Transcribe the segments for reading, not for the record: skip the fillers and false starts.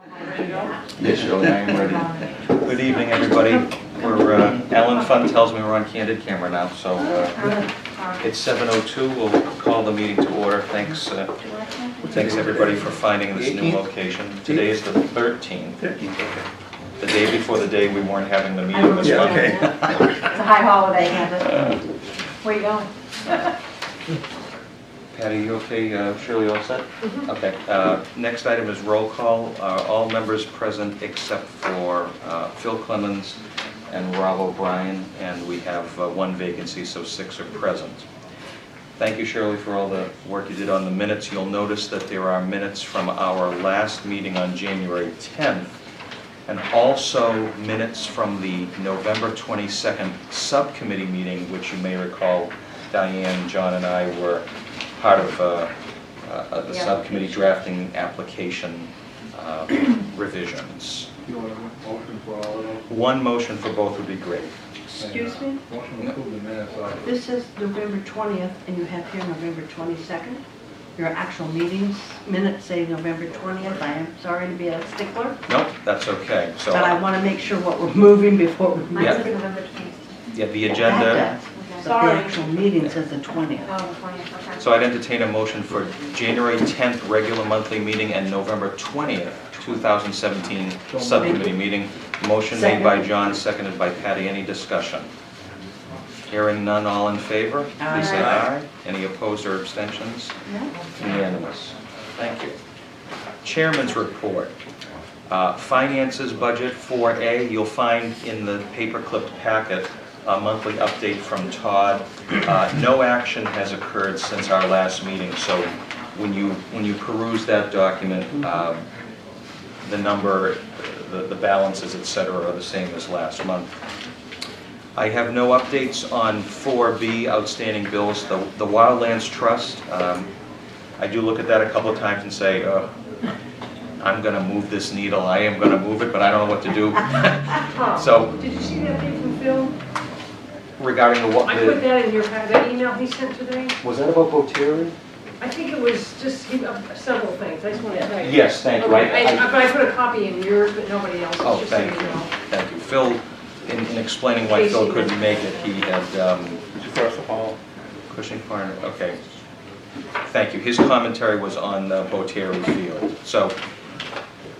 Yes, Shirley, I am ready. Good evening, everybody. Alan Fun tells me we're on candid camera now, so it's 7:02. We'll call the meeting to order. Thanks everybody for finding this new location. Today is the 13th. The day before the day we weren't having the meeting this month. Okay. It's a high holiday, Heather. Where you going? Patty, you okay? Shirley, all set? Okay. Next item is roll call. All members present except for Phil Clemens and Rob O'Brien, and we have one vacancy, so 6 are present. Thank you, Shirley, for all the work you did on the minutes. You'll notice that there are minutes from our last meeting on January 10th, and also minutes from the November 22nd subcommittee meeting, which you may recall Diane, John, and I were part of the subcommittee drafting application revisions. You want a motion for all of those? One motion for both would be great. Excuse me? Motion to approve the minutes of. This is November 20th, and you have here November 22nd. Your actual meetings, minutes say November 20th. I am sorry to be a stickler, No, that's okay. So, but I want to make sure what we're moving before we move. Yeah. Mine's November 20th. yeah, the That agenda. does, but the Sorry. actual meeting says the 20th. Oh, the 20th, okay. So I'd entertain a motion for January 10th regular monthly meeting and November 20th, 2017 subcommittee meeting. Motion made by John, seconded by Patty. Any discussion? Hearing none, all in favor? Please say aye. Any opposed or abstentions? No? Unanimous. Thank you. Chairman's report. Finances budget 4A. You'll find in the paper-clipped packet a monthly update from Todd. No action has occurred since our last meeting, so when you peruse that document, the number, the balances, etc., are the same as last month. I have no updates on 4B, outstanding bills. The Wildlands Trust, I do look at that a couple of times and say, I'm going to move this needle. I am going to move it, but I don't know what to do. So, Did you see that thing from Phil? regarding the what? I put that in your, that email he sent today. Was that about Botieri? I think it was just several things, I just want to tell you. Yes, thank you. Okay, but I put a copy in yours, but nobody else's, Oh, just so you thank you. know. Thank you. Phil, in explaining why Phil couldn't make it, he had First of all, Cushing Farm, okay. Thank you. His commentary was on Botieri Field. So,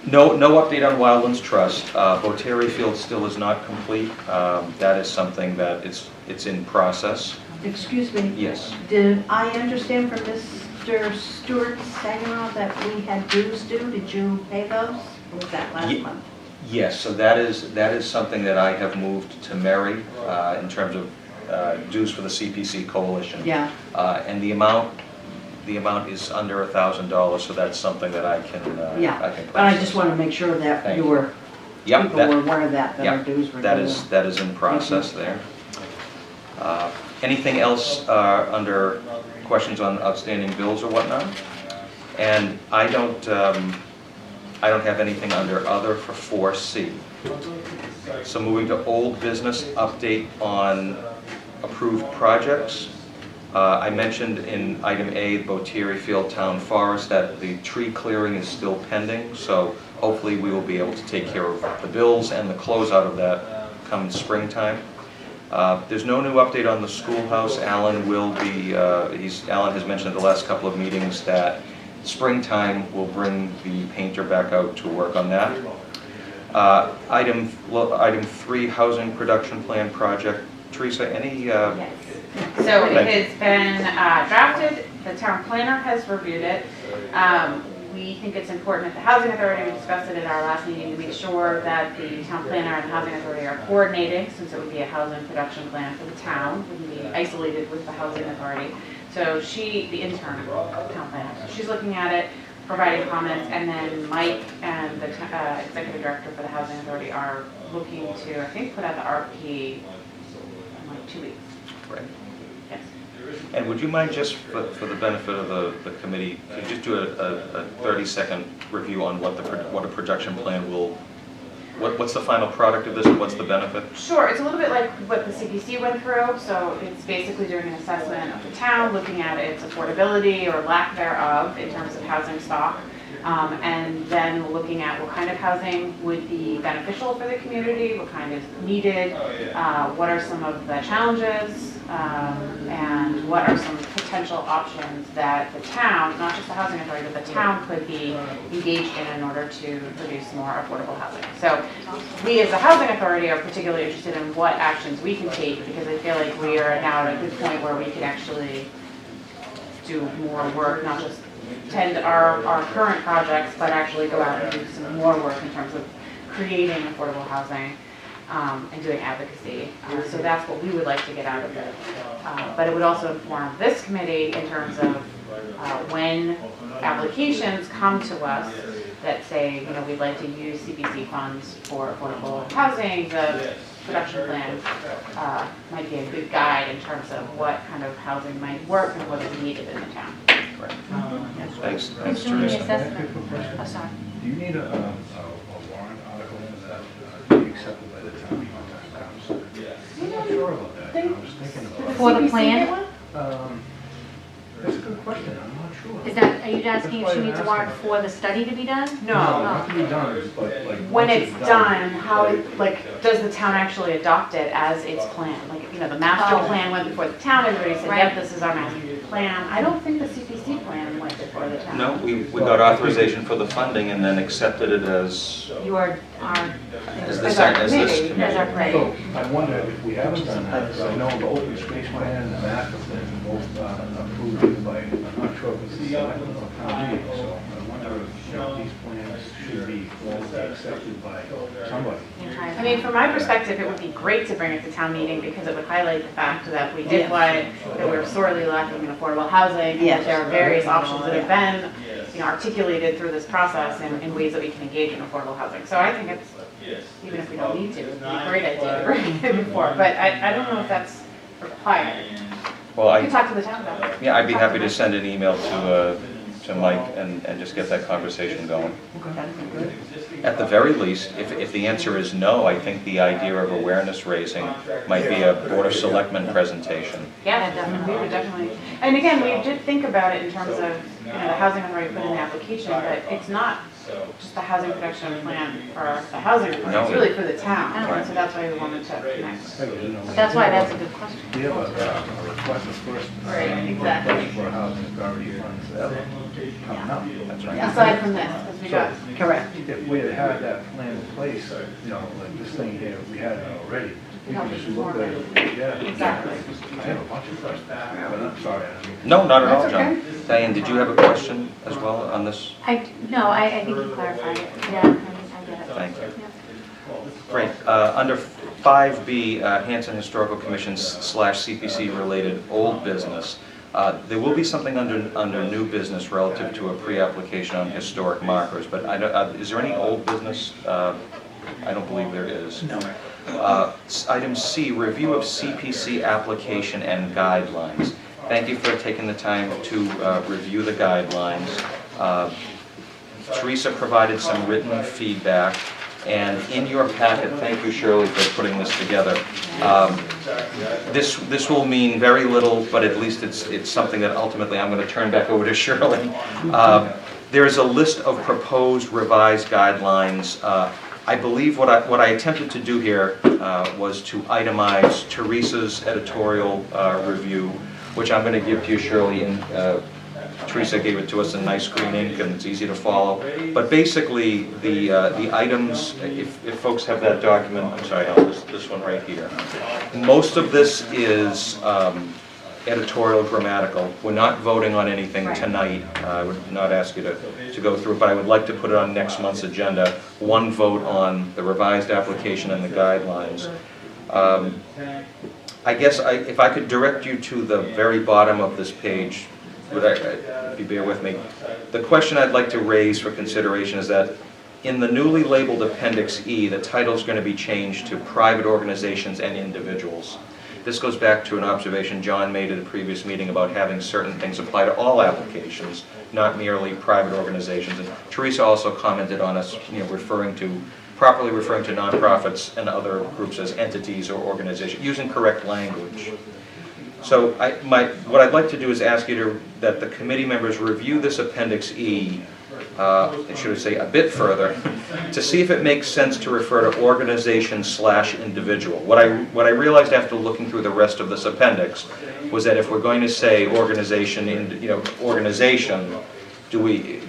no update on Wildlands Trust. Botieri Field still is not complete. That is something that it's in process. Excuse me? Yes. Did I understand from Mr. Stewart Sanger that we had dues due? Did you pay those? Or was that last month? Yes, so that is something that I have moved to Mary in terms of dues for the CPC Coalition. Yeah. And the amount is under $1,000, so that's something that I can Yeah, I can but I process. just want to make sure that Thank you you. were, Yep, people that- were aware of that Yep, our dues were that due. is in process there. Anything else under questions on outstanding bills or whatnot? And I don't have anything under other for 4C. So moving to old business, update on approved projects. I mentioned in item A, Botieri Field Town Forest, that the tree clearing is still pending, so hopefully we will be able to take care of the bills and the closeout of that come springtime. There's no new update on the schoolhouse. Alan will be, Alan has mentioned at the last couple of meetings that springtime will bring the painter back out to work on that. Item 3, housing production plan project. Teresa, any? Yes. So it has been drafted, the town planner has reviewed it. We think it's important at the Housing Authority, we discussed it at our last meeting, to make sure that the town planner and the Housing Authority are coordinating, since it would be a housing production plan for the town, wouldn't be isolated with the Housing Authority. So she, the intern town planner, so she's looking at it, providing comments, and then Mike and the executive director for the Housing Authority are looking to, I think, put out the RFP in like 2 weeks. Right. Yes. And would you mind just, for the benefit of the committee, could you just do a 30-second review on what a production plan will, what's the final product of this and what's the benefit? Sure, it's a little bit like what the CPC went through, so it's basically doing an assessment of the town, looking at its affordability or lack thereof in terms of housing stock, And then looking at what kind of housing would be beneficial for the community, what kind is needed, what are some of the challenges, and what are some potential options that the town, not just the housing authority, but the town could be engaged in order to produce more affordable housing. So we as the housing authority are particularly interested in what actions we can take, because I feel like we are now at a good point where we can actually do more work, not just tend our current projects, but actually go out and do some more work in terms of creating affordable housing and doing advocacy. So that's what we would like to get out of it. But it would also inform this committee in terms of when applications come to us that say, we'd like to use CPC funds for affordable housing, the production plan might be a good guide in terms of what kind of housing might work and what is needed in the town. Thanks, Who's doing the Teresa. assessment? Oh, sorry. Do you need a warrant article to be accepted by the town when that comes? I'm not sure about that. I was thinking about it. For the plan? That's a good question, I'm not sure. Is that, are you asking if she needs a warrant for the study to be done? No, not to be done, but like. When once it's done, how, does the town actually adopt it as its plan? The master Oh. plan went before the town, everybody said, Right. yep, this is our master plan. I don't think the CPC plan went before the town. No, we got authorization for the funding and then accepted it as, You are, as As this our as this committee, committee. as our plan. So I wonder if we haven't done that, because I know the open space plan and the master plan both approved by, I'm not sure if it's the selectmen or town meeting, so I wonder if these plans should be formally accepted by somebody. I mean, from my perspective, it would be great to bring it to town meeting because it would highlight the fact that we did what, that we're sorely lacking in affordable housing, and that there are various options that have been, articulated through this process in ways that we can engage in affordable housing. So I think it's, even if we don't need to, it'd be a great idea to bring it before, but I don't know if that's required. Well, You can talk to the town about it. yeah, I'd be happy to send an email to Mike and just get that conversation going. At the very least, if the answer is no, I think the idea of awareness raising might be a Board of Selectmen presentation. Yeah, definitely, we would definitely. And again, we did think about it in terms of, the housing authority put in the application, but it's not just the housing production plan for the housing authority, it's No. really for the town. And so that's why we wanted to connect. That's why that's a good question. We have a request of first. Right, exactly. For housing authority funds coming up. That's right. Aside from this, because we got, Correct. If we had had that plan in place, like this thing here, we had it already. We could just look at it, yeah. Exactly. I have a bunch of questions, but I'm sorry. I mean, No, not at all, That's John. Diane, did you have a question as well on this? No, I think you clarified it. Yeah, I get it. Thank you. Yeah. Great. Under 5B, Hanson Historical Commission / CPC related old business, there will be something under new business relative to a pre-application on historic markers, but is there any old business? I don't believe there is. No. Item C, review of CPC application and guidelines. Thank you for taking the time to review the guidelines. Teresa provided some written feedback, and in your packet, thank you, Shirley, for putting this together. This will mean very little, but at least it's something that ultimately I'm going to turn back over to Shirley. There is a list of proposed revised guidelines. I believe what I attempted to do here was to itemize Teresa's editorial review, which I'm going to give to you, Shirley, and Teresa gave it to us in nice green ink and it's easy to follow. But basically, the items, if folks have that document, I'm sorry, this one right here. Most of this is editorial grammatical. We're not voting on anything tonight. I would not ask you to go through it, but I would like to put it on next month's agenda. One vote on the revised application and the guidelines. I guess if I could direct you to the very bottom of this page, if you bear with me. The question I'd like to raise for consideration is that in the newly labeled Appendix E, the title is going to be changed to Private Organizations and Individuals. This goes back to an observation John made at a previous meeting about having certain things apply to all applications, not merely private organizations. And Teresa also commented on us, properly referring to nonprofits and other groups as entities or organizations, using correct language. So what I'd like to do is ask you that the committee members review this Appendix E should I say a bit further, to see if it makes sense to refer to organization/individual. What I realized after looking through the rest of this appendix was that if we're going to say organization, organization, do we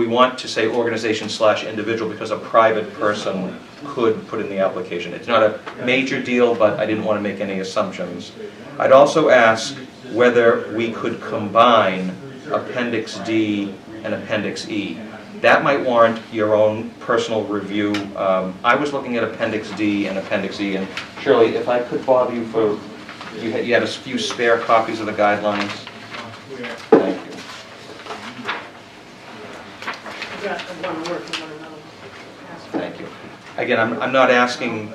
want to say organization/individual because a private person could put in the application? It's not a major deal, but I didn't want to make any assumptions. I'd also ask whether we could combine Appendix D and Appendix E. That might warrant your own personal review. I was looking at Appendix D and Appendix E, and Shirley, if I could bother you for, you had a few spare copies of the guidelines? Thank you. You got one work and one another. Thank you. Again, I'm not asking,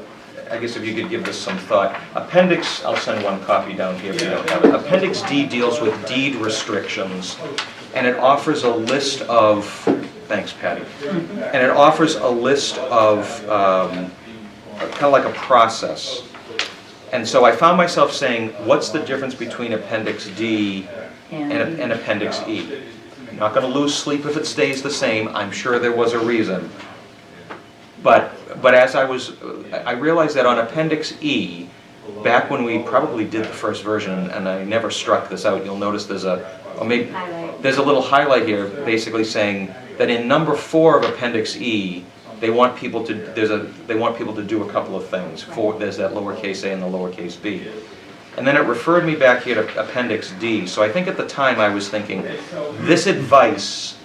I guess if you could give this some thought. Appendix, I'll send one copy down here if you don't have it. Appendix D deals with deed restrictions, and it offers a list of, thanks Patty, and it offers a list of kind of like a process. And so I found myself saying, what's the difference between Appendix D and Appendix E? I'm not going to lose sleep if it stays the same. I'm sure there was a reason. But as I realized that on Appendix E, back when we probably did the first version, and I never struck this out, you'll notice there's a little highlight here basically saying that in number 4 of Appendix E, they want people to do a couple of things. There's that lowercase a and the lowercase b. And then it referred me back here to Appendix D. So I think at the time I was thinking, this advice,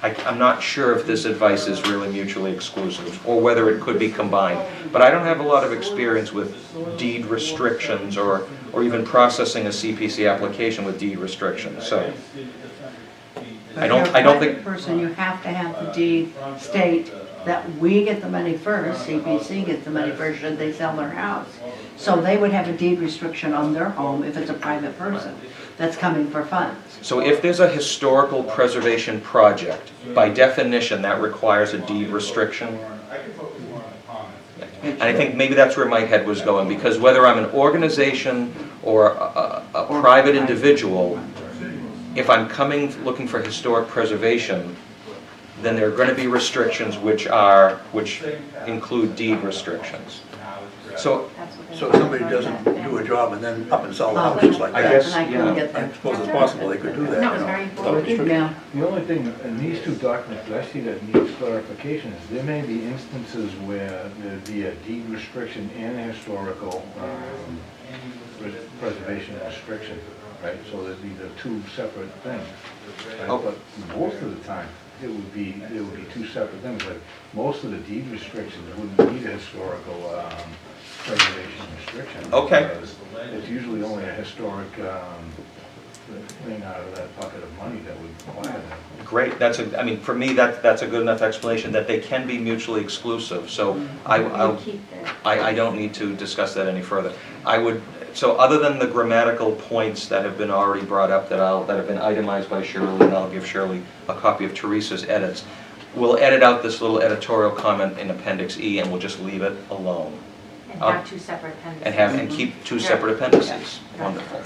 I'm not sure if this advice is really mutually exclusive or whether it could be combined. But I don't have a lot of experience with deed restrictions or even processing a CPC application with deed restrictions. So I don't think. Person, you have to have the deed state that we get the money first, CPC gets the money first should they sell their house. So they would have a deed restriction on their home if it's a private person that's coming for funds. So if there's a historical preservation project, by definition, that requires a deed restriction. And I think maybe that's where my head was going, because whether I'm an organization or a private individual, if I'm coming looking for historic preservation, then there are going to be restrictions which include deed restrictions. So if somebody doesn't do a job and then up and sell the house just like I that, guess, And I couldn't get I there. suppose it's possible they could do that, No, you it's very know, without important. restriction. Yeah. The only thing in these two documents that I see that needs clarification is there may be instances where there'd be a deed restriction and a historical preservation restriction, right? So there'd be the two separate things. Right? Oh. But most of the time, it would be two separate things. Like most of the deed restrictions wouldn't need a historical preservation restriction. Okay. Because it's usually only a historic thing out of that bucket of money that would require that. great. I mean, for me, that's a good enough explanation that they can be mutually exclusive. So I don't need to discuss that any further. So other than the grammatical points that have been already brought up that have been itemized by Shirley, and I'll give Shirley a copy of Teresa's edits, we'll edit out this little editorial comment in Appendix E and we'll just leave it alone. And have two separate appendices. And keep two separate appendices. Wonderful.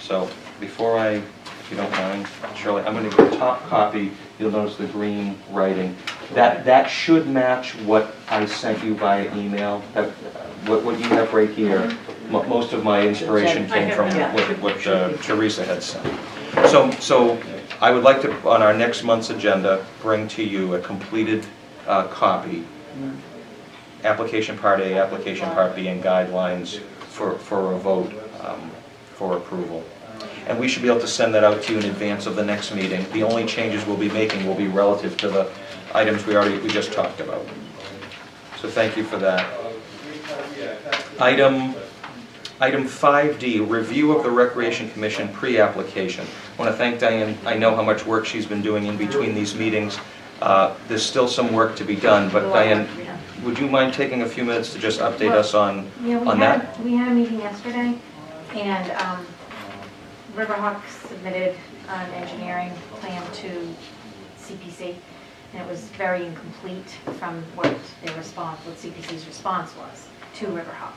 So before if you don't mind, Shirley, I'm going to give a top copy. You'll notice the green writing. That should match what I sent you via email. What you have right here. Most of my inspiration came from what Teresa had sent. So I would like to, on our next month's agenda, bring to you a completed copy. Application Part A, Application Part B, and guidelines for a vote for approval. And we should be able to send that out to you in advance of the next meeting. The only changes we'll be making will be relative to the items we just talked about. So thank you for that. Item 5D, review of the Recreation Commission pre-application. I want to thank Diane. I know how much work she's been doing in between these meetings. There's still some work to be done, but Diane, would you mind taking a few minutes to just update us on that? We had a meeting yesterday, and Riverhawk submitted an engineering plan to CPC, and it was very incomplete from what CPC's response was to Riverhawk.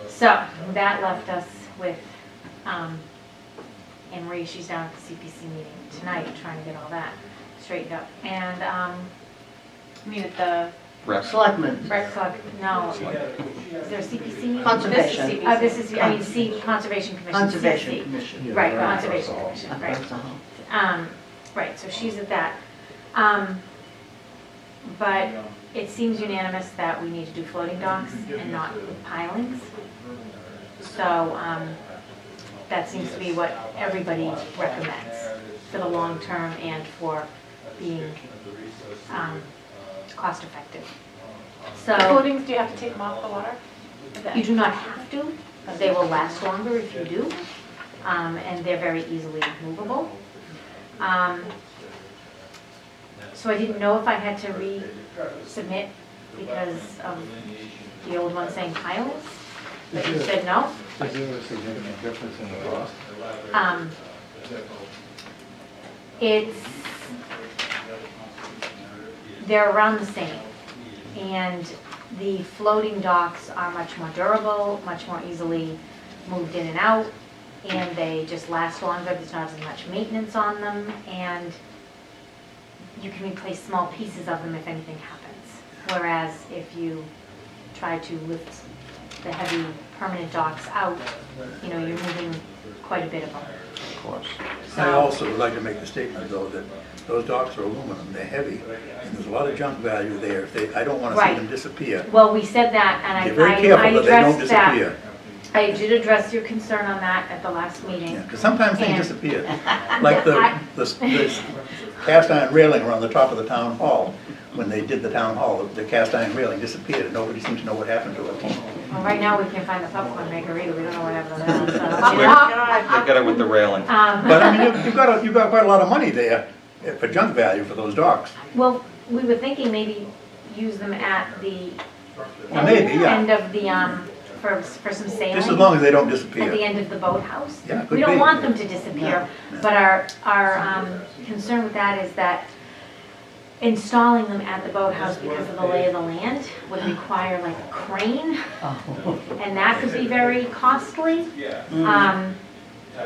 So that left us with Anne Marie. She's down at the CPC meeting tonight trying to get all that. straightened up. And, I mean, at the Rec. Selectmen. rec club, no, is there a CPC meeting? Conservation. This is, I mean, Conservation Commission, Conservation CPC. Commission. Right, Conservation Commission, right. That's all. Right, so she's at that. But it seems unanimous that we need to do floating docks and not pilings. So, that seems to be what everybody recommends for the long term and for being, cost effective. So, Floatings, do you have to take them off the water? you do not have to, but they will last longer if you do. And they're very easily movable. So I didn't know if I had to resubmit because of the old one saying pilings, but you said no. Is there a significant difference in the cost? They're around the same. And the floating docks are much more durable, much more easily moved in and out, and they just last longer. There's not as much maintenance on them, and you can replace small pieces of them if anything happens. Whereas if you try to lift the heavy permanent docks out, you know, you're moving quite a bit of them. Of course. I also would like to make the statement, though, that those docks are aluminum, they're heavy, and there's a lot of junk value there. If I don't want to see Right. them disappear. Well, we said that, and Be very I careful that they don't addressed that. disappear. I did address your concern on that at the last meeting. Because sometimes things And- disappear. Like the cast iron railing around the top of the town hall. When they did the town hall, the cast iron railing disappeared, and nobody seems to know what happened to it. Well, right now, we can't find the popcorn maker either. We don't know what happened to that, so. They got it with the railing. But I mean, you've got quite a lot of money there for junk value for those docks. Well, we were thinking maybe use them at the Well, maybe, yeah. end of the, for some sailing. Just as long as they don't At the disappear. end of the boathouse. Yeah, could We don't be. want them to disappear, No. but our concern with that is that installing them at the boathouse because of the lay of the land would require like a crane, Oh. and that could be very costly.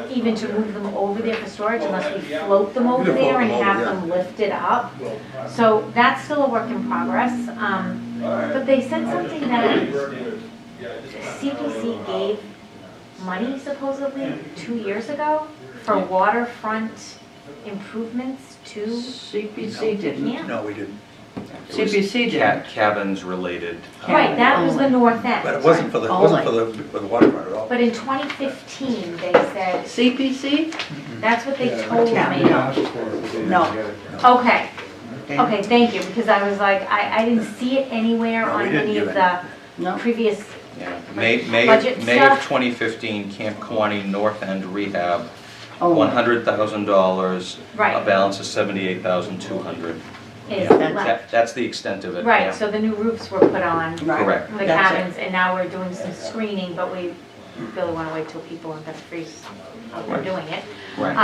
Even to move them over there for storage unless we float them over can float there and them over, have yeah. them lifted up. So that's still a work in progress. But they said something that CPC gave money supposedly 2 years ago for waterfront improvements to CPC didn't. camp. No, we didn't. CPC didn't. Cabins related. Right, that was the north But it end. wasn't for the waterfront at all. But in 2015, they said, CPC? that's what they told We me. asked for it, but they didn't No. get it. Okay, okay, thank you, because I was like, I didn't see it anywhere No, we on didn't any give of it. the No. previous, Yeah. May Budget of stuff? 2015, Camp Kewanee North End Rehab, Oh, $100,000. Right. A balance of $78,200. is Yeah, left. That's the extent of it. Right, yeah. so the new roofs were put on, the right. Correct. That's it. cabins, and now we're doing some screening, but we really want to wait till people are gonna freeze out there Right. doing it. Right.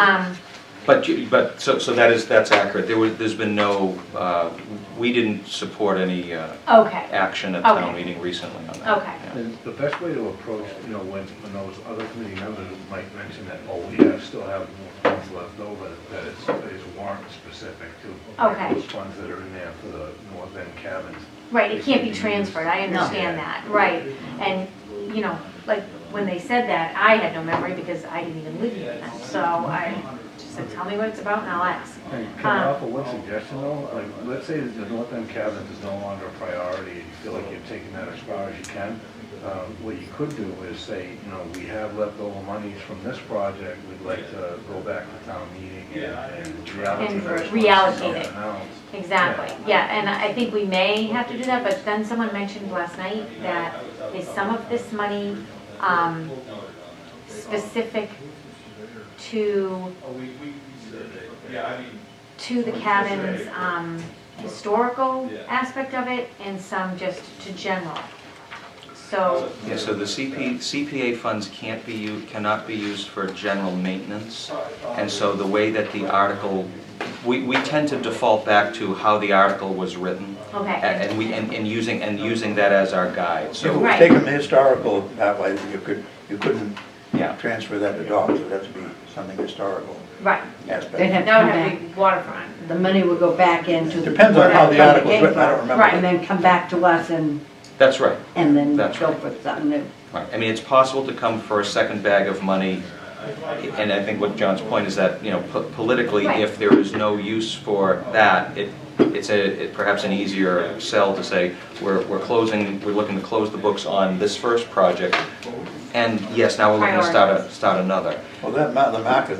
So that's accurate. There's been no, we didn't support any Okay, action at town Okay. meeting recently on that. okay, Yeah. And the best way to approach, when those other committee members might mention that, oh, we still have funds left over, that it's warrant specific to Okay. those funds that are in there for the north end cabins. right, it can't be transferred, I understand that, right. And, you know, like, when they said that, I had no memory because I didn't even live here then, so I just said, tell me what it's about and I'll ask. And can I offer one suggestion though? Like, let's say that the north end cabins is no longer a priority, and you feel like you're taking that as far as you can. What you could do is say, we have leftover monies from this project, we'd like to go back to town meeting and reallocate And those funds reallocate it. somehow. Exactly, yeah, and I think we may have to do that, but then someone mentioned last night that is some of this money specific to the cabin's historical aspect of it, and some just to general. So, Yeah, so the CPA funds cannot be used for general maintenance. And so the way that the article, we tend to default back to how the article was written. okay, And using that as our guide. If it So was Right. taken the historical that way, you couldn't Yeah. transfer that to dogs, it would have to be something historical Right. aspect. They'd have to That come would have back, to be waterfront. the money would go back into the. Depends on how the wherever article's it came written, I don't from, remember. Right. And then come back to us That's right. and then That's go right. for something new. Right. I mean, it's possible to come for a second bag of money, and I think what John's point is that, you know, politically, Right. if there is no use for that, it's perhaps an easier sell to say, we're looking to close the books on this first project, and yes, now we're looking to start another. Well, the marker,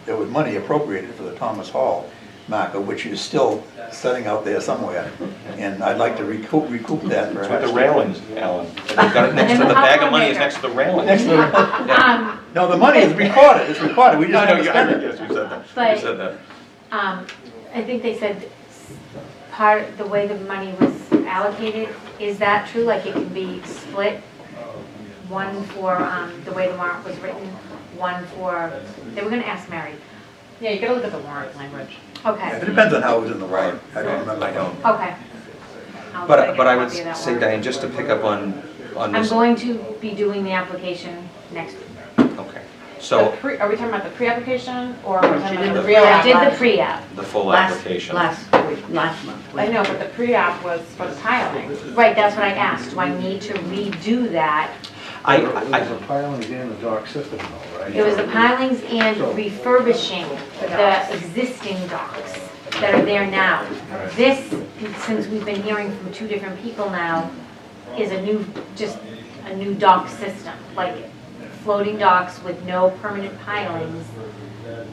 there was money appropriated for the Thomas Hall marker, which is still sitting out there somewhere, and I'd like to recoup that It's with perhaps. the railings, Alan. They've got it next to the bag of money is next to the railing. Next to the- Um, No, the money is recorded, it's recorded, we just I know, haven't spent it. yes, you said that. But- You said that. I think they said the way the money was allocated, is that true? Like it can be split? One for, the way the warrant was written, one for, they were gonna ask Mary. Yeah, you gotta look at the warrant language. Yeah, Okay, it depends on how it was in the warrant, I don't remember. I know. okay. I'll try to get But a I would copy of that say, warrant. Diane, just to pick up on I'm this. going to be doing the application next week. Okay, so Are we talking about the pre-application or are we talking She did about the the real I app? did the pre-app. the full Last application. month. I know, but the pre-app was for the tiling. Right, that's what I asked. Do I need to redo that? There's a pilings and a dock system though, right? It was the pilings and refurbishing the existing docks that are there now. This, since we've been hearing from two different people now, is just a new dock system, like floating docks with no permanent pilings,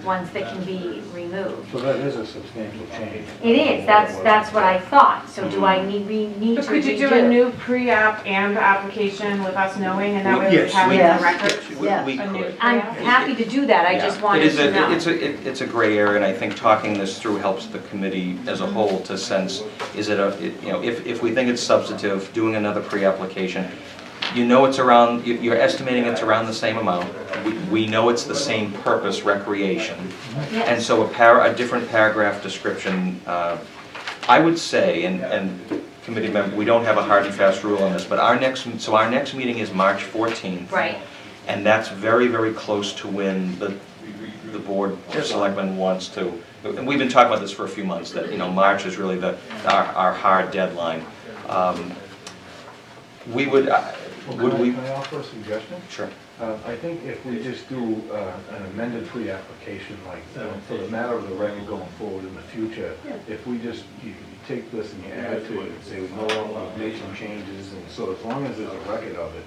ones that can be removed. So that is a substantial change. It is, that's what I thought, so do I need to But could you do a redo? new pre-app and application with us knowing and that way we Yes, have it in yes, the record? yes. We A new could. I'm pre-app? happy to do that, I just Yeah. wanted to know. It's a gray area, and I think talking this through helps the committee as a whole to sense, is it if we think it's substantive, doing another pre-application, you know it's around, you're estimating it's around the same amount. We know it's the same purpose, recreation. Yes. And so a different paragraph description, I would say, and committee member, we don't have a hard and fast rule on this, but our next meeting is March 14th. Right, And that's very, very close to when the board of selectmen wants to, and we've been talking about this for a few months, that, you know, March is really our hard deadline. We would we? Can I offer a suggestion? Sure. I think if we just do an amended pre-application, like, for the matter of the record going forward in the future, if we just, you take this and you add to it and say, no, we've made some changes, and so as long as there's a record of it,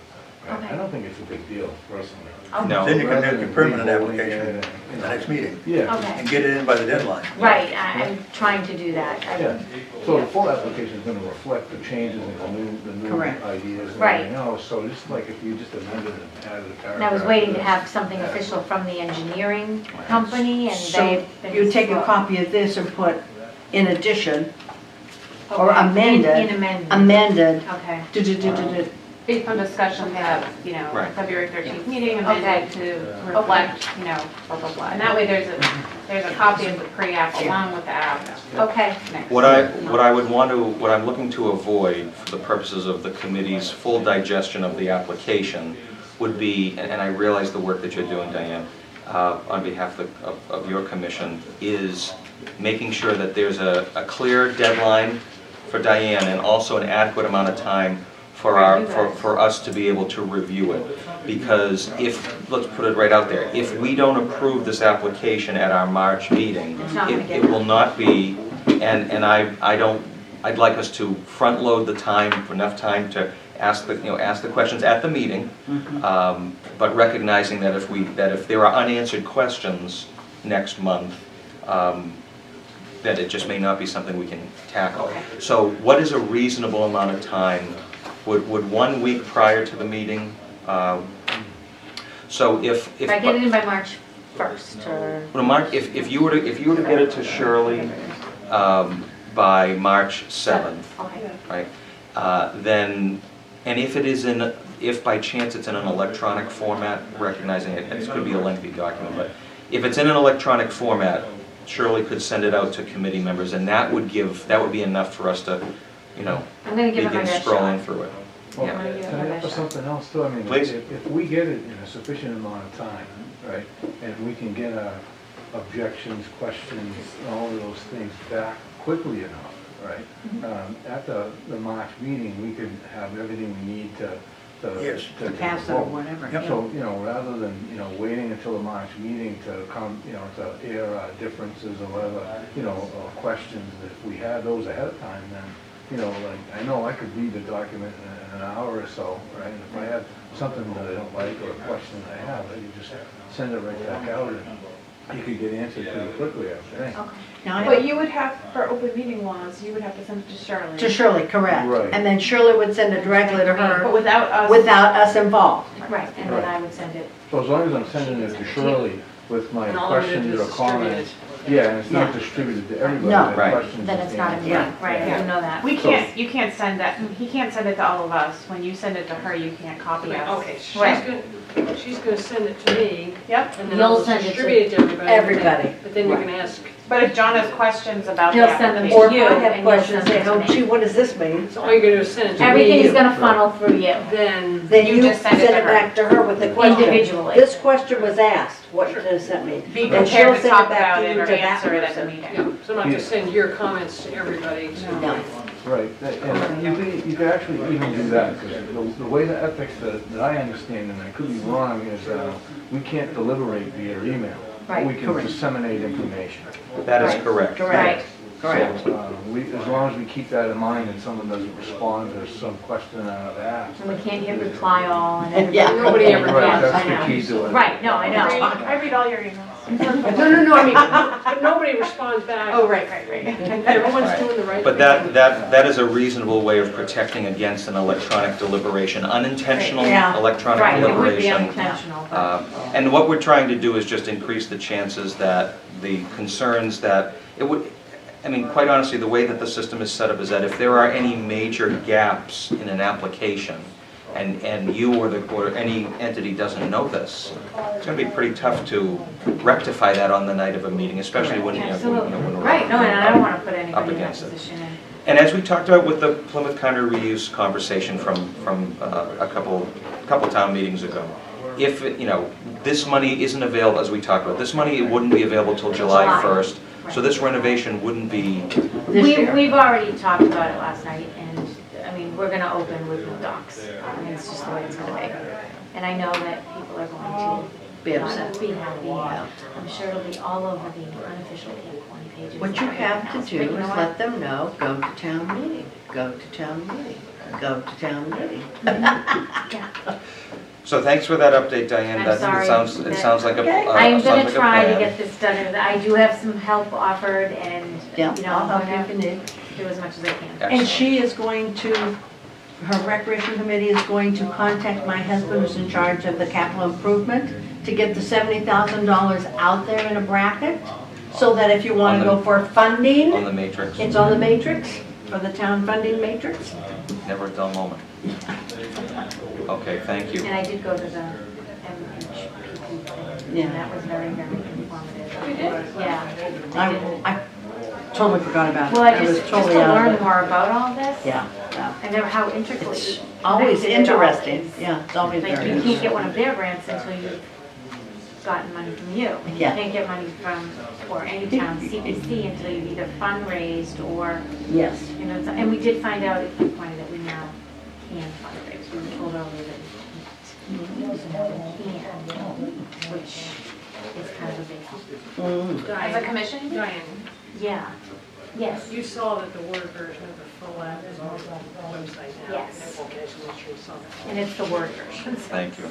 I don't think it's a big deal, personally. No. Then you can make a permanent Rather than application in the next meeting, Yeah, okay, and get it in by the deadline. right, I'm trying to do that. yeah. So the full application is gonna reflect the changes and the new Correct. ideas and Right. everything else, so just like if you just amended and added a paragraph. And I was waiting to have something official from the engineering company, and So they've been. you take a slow. copy of this and put in addition, or Okay, amended. In amendment. amended, Okay, du-du-du-du-du. Based on discussion at, you know, Right. February 13th meeting, Okay. amended to reflect, you know, blah, blah, blah. And that way there's a copy of the pre-app along with the app. okay, next. What I'm looking to avoid for the purposes of the committee's full digestion of the application would be, and I realize the work that you're doing, Diane, on behalf of your commission, is making sure that there's a clear deadline for Diane and also an adequate amount of time for us to be able to review it. Because let's put it right out there, if we don't approve this application at our March meeting, It's not gonna get it will not be, and I'd like us to front load the time, enough time to ask the questions at the meeting, but recognizing that if there are unanswered questions next month, that it just may not be something we can tackle. So what is a reasonable amount of time? Would 1 week prior to the meeting, so if... if I get it in by March 1st, or, Well, Mark, if you were to get it to Shirley by March 7th, okay, right, then, and if by chance it's in an electronic format, recognizing it could be a lengthy document, but if it's in an electronic format, Shirley could send it out to committee members, and that would be enough for us to, I'm gonna give it my begin best scrolling shot. through it. Well, Yeah. can I offer something else too? I mean, Please. if we get it in a sufficient amount of time, right, and we can get our objections, questions, all of those things back quickly enough, right? At the March meeting, we could have everything we need to. Yes. to Pass it or vote. whatever. Yep. So, rather than, waiting until the March meeting to come, to air our differences or whatever, or questions, if we had those ahead of time, then, like, I know I could read the document in an hour or so, right? And if I have something that I don't like or a question that I have, I can just send it right back out and you could get answered pretty quickly, I think. Okay. Now, I But you would have, for open meeting laws, you would have to send it to Shirley. To Shirley, correct. Right. And then Shirley would send it directly to But her without us. without us involved. Right, and then I would send it. So as long as I'm sending it to Shirley with my And all I'm gonna questions do or is distribute comments, it. yeah, and it's not Yeah. distributed to everybody, No. the Right. questions. Then it's not and in Yeah. me, right, I know that. We can't, you can't send that, he can't send it to all of us. When you send it to her, you can't copy us. Okay, Right. she's gonna send it to me, Yep. and then You'll I'll send it to distribute it to everybody. everybody. But then you Right. can ask, But if John has questions about the He'll send them application. Or if you, I and have you'll questions, send say, it to oh me. gee, what does this mean? so all you're gonna do is send it to me. Everything's gonna funnel through you, Then, Then You you just send send it to it her. back to her with the question. individually. This question was asked, what does that mean? Be And she'll prepared to send talk it back about to it you or to that answer it at the person. meeting. yeah, so I'm not gonna send your comments to everybody. No. Right, and you could actually even do that, because the way the ethics that I understand, and I could be wrong, is we can't deliberate via email. Right, We can correct. disseminate information. That is Right. correct. Correct. Correct. So, as long as we keep that in mind and someone doesn't respond to some question I've asked. And we can't hit reply all and everybody. Yeah. Nobody ever Right, does. that's I the know. key to it. Right, no, I know. I read all your emails. No, I mean, but nobody responds back. Oh, right. Everyone's doing the right thing. But that is a reasonable way of protecting against an electronic deliberation, unintentional Yeah. electronic Right, it would be deliberation. unintentional, but. And what we're trying to do is just increase the chances that the concerns that, it would, I mean, quite honestly, the way that the system is set up is that if there are any major gaps in an application, and you or any entity doesn't know this, it's going to be pretty tough to rectify that on the night of a meeting, especially when, Absolutely. when we're Right, no, and I don't wanna put up anybody in that against it. position. And as we talked about with the Plymouth County reuse conversation from a couple town meetings ago, if, this money isn't available, as we talked about, this money wouldn't be available till July July. 1st, so this renovation wouldn't be, This year. We've already talked about it last night, and, I mean, we're gonna open with no docs. I mean, it's just the way it's gonna be. And I know that people are going Be to upset. not be happy. I'm sure it'll be all over the unofficial Camp 20 pages. What you and have everything to else. do But you is know let what? them know, go to town meeting, go to town meeting, go to town meeting. Yeah. so thanks for that update, Diane. I'm That- sorry It that- sounds like a Okay. I'm sounds gonna like a try to plan. get this done, and I do have some help offered, and, Yeah, you know, I'll I'm help you gonna if you need. do as much as I can. And Excellent. she is going to, her recreation committee is going to contact my husband who's in charge of the capital improvement to get the $70,000 out there in a bracket, so that if you want to On go the- for funding, On the matrix, it's on the matrix, for the town funding matrix. never a dull moment. Okay, thank you. And I did go to the MHPP thing, Yeah. and that was very, very informative. You did? Yeah. I did. I totally forgot about it. Well, I was just totally to out of learn it. more about all this. Yeah, yeah. And then how intricately. It's always connected it all interesting, is. yeah, it's always Like, very you can't interesting. get one of their grants until you've gotten money from you. Yeah. You can't get money from, or any town CPC until you've either fundraised or, Yes, you know, and we did find out at the point that we now can fundraise. We were told earlier that we can't. So now we can, which is kind of a big help. As a commission? Diane, Yeah, yes. you saw that the Word version of the full app is on the website now. Yes. Okay, so make sure you saw that. And it's the Word version. so Thank you.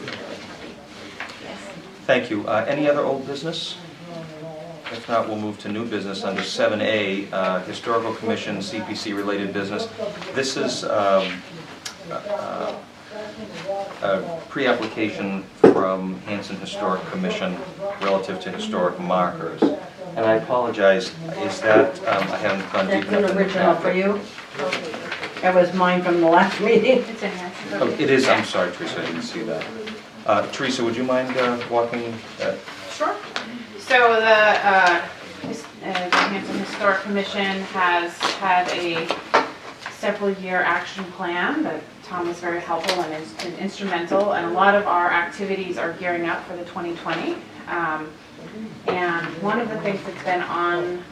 Yes. Thank you. Any other old business? If not, we'll move to new business under 7A, Historical Commission, CPC-related business. This is a pre-application from Hanson Historic Commission relative to historic markers. And I apologize, is that, I haven't gone deep that's enough an in the original for packet. you. That was mine from the last meeting. It's in here. Oh, it is, I'm sorry, Teresa, I didn't see that. Teresa, would you mind walking? Sure. So the Hanson Historic Commission has had a several-year action plan that Tom was very helpful and instrumental, and a lot of our activities are gearing up for the 2020. And one of the things that's been on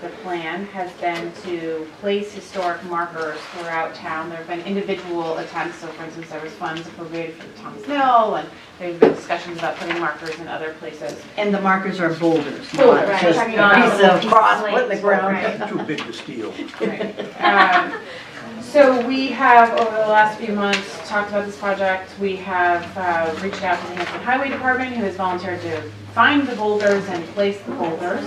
the plan has been to place historic markers throughout town. There have been individual attempts, so for instance, there was funds appropriated for the Thomas Mill, and there's been discussions about putting markers in other places. And the markers are boulders, Boulders, not right. just Talking a about piece of cross put in the Right. ground. Too big to steal. Right. So we have, over the last few months, talked about this project. We have reached out to the Hanson Highway Department, who has volunteered to find the boulders and place the boulders.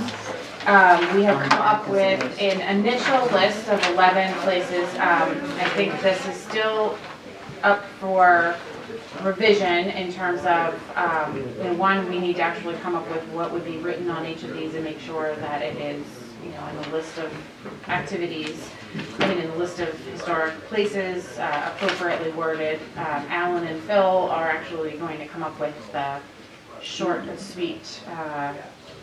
We have come up with an initial list of 11 places. I think this is still up for revision in terms of, one, we need to actually come up with what would be written on each of these and make sure that it is, in the list of activities, in the list of historic places, appropriately worded. Alan and Phil are actually going to come up with the short and sweet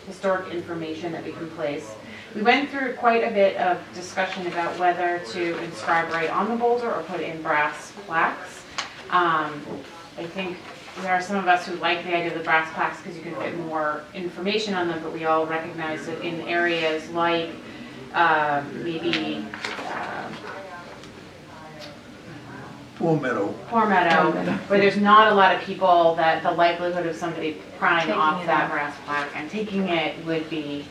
historic information that we can place. We went through quite a bit of discussion about whether to inscribe right on the boulder or put in brass plaques. I think there are some of us who like the idea of the brass plaques because you can fit more information on them, but we all recognize that in areas like maybe Poor Meadow. Poor Meadow, where there's not a lot of people, that the likelihood of somebody prying Taking off it that out. brass plaque and taking it would be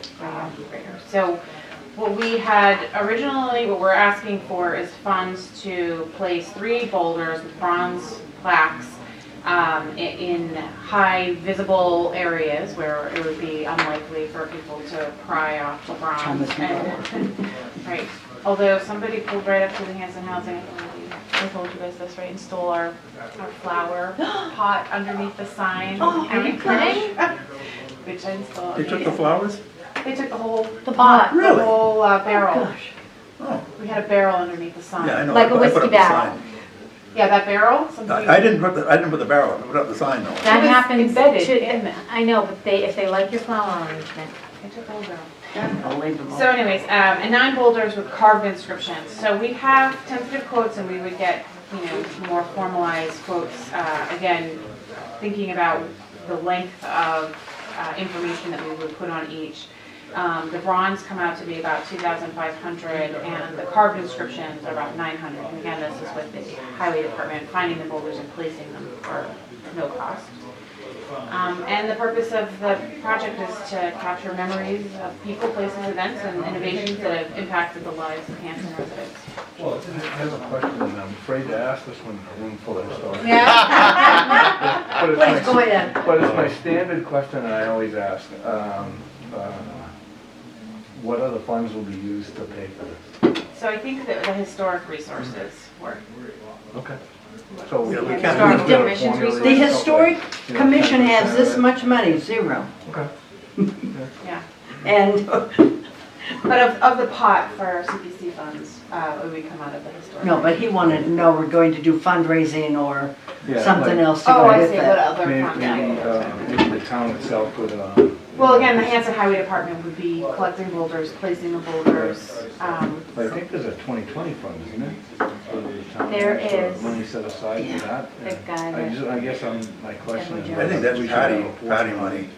greater. So what we had originally, what we're asking for is funds to place 3 boulders with bronze plaques in high visible areas where it would be unlikely for people to pry off the bronze. Thomas And- Right, although somebody pulled right up to the Hanson Housing, I told you guys this, right, and stole our flower pot underneath the sign. Oh, are you kidding? Which I installed. They took the flowers? They took the whole, The pot. Really? the whole barrel. Gosh. Oh, We had a barrel underneath the sign. yeah, I know. Like a I put whiskey up the barrel. sign. Yeah, that barrel, somebody. I didn't put the barrel up, I put up the sign though. That It was happens embedded to, in there. I know, but if they like your flower arrangement, They took the whole barrel. Unbelievable. So anyways, and 9 boulders with carved inscriptions. So we have tentative quotes and we would get, more formalized quotes. Again, thinking about the length of information that we would put on each. The bronze come out to be about 2,500 and the carved inscriptions are about 900. And again, this is with the highway department finding the boulders and placing them for no cost. And the purpose of the project is to capture memories of people, places, events, and innovations that have impacted the lives of Hanson residents. Well, I have a question, and I'm afraid to ask this one in a room full of historians. Yeah. But it's Please, my- go ahead. But it's my standard question that I always ask. What other funds will be used to pay for this? So I think that the historic resources work. Okay. So Yeah, we we can't- can't. Historic Commission's resources. The Historic Commission has this much money, 0. Okay. Yeah. And, But of the pot for CPC funds, it would come out of the historic. no, but he wanted to know we're going to do fundraising or Yeah, something like- else to Oh, go I with see, what it. other Maybe, funds. maybe the town itself would, Well, again, the Hanson Highway Department would be collecting boulders, placing the boulders. I think there's a 2020 fund, isn't it? For the town? There So is. Money set aside for that? They've got I it. just, I guess my question is. I think that's we should party, have a party portion. money.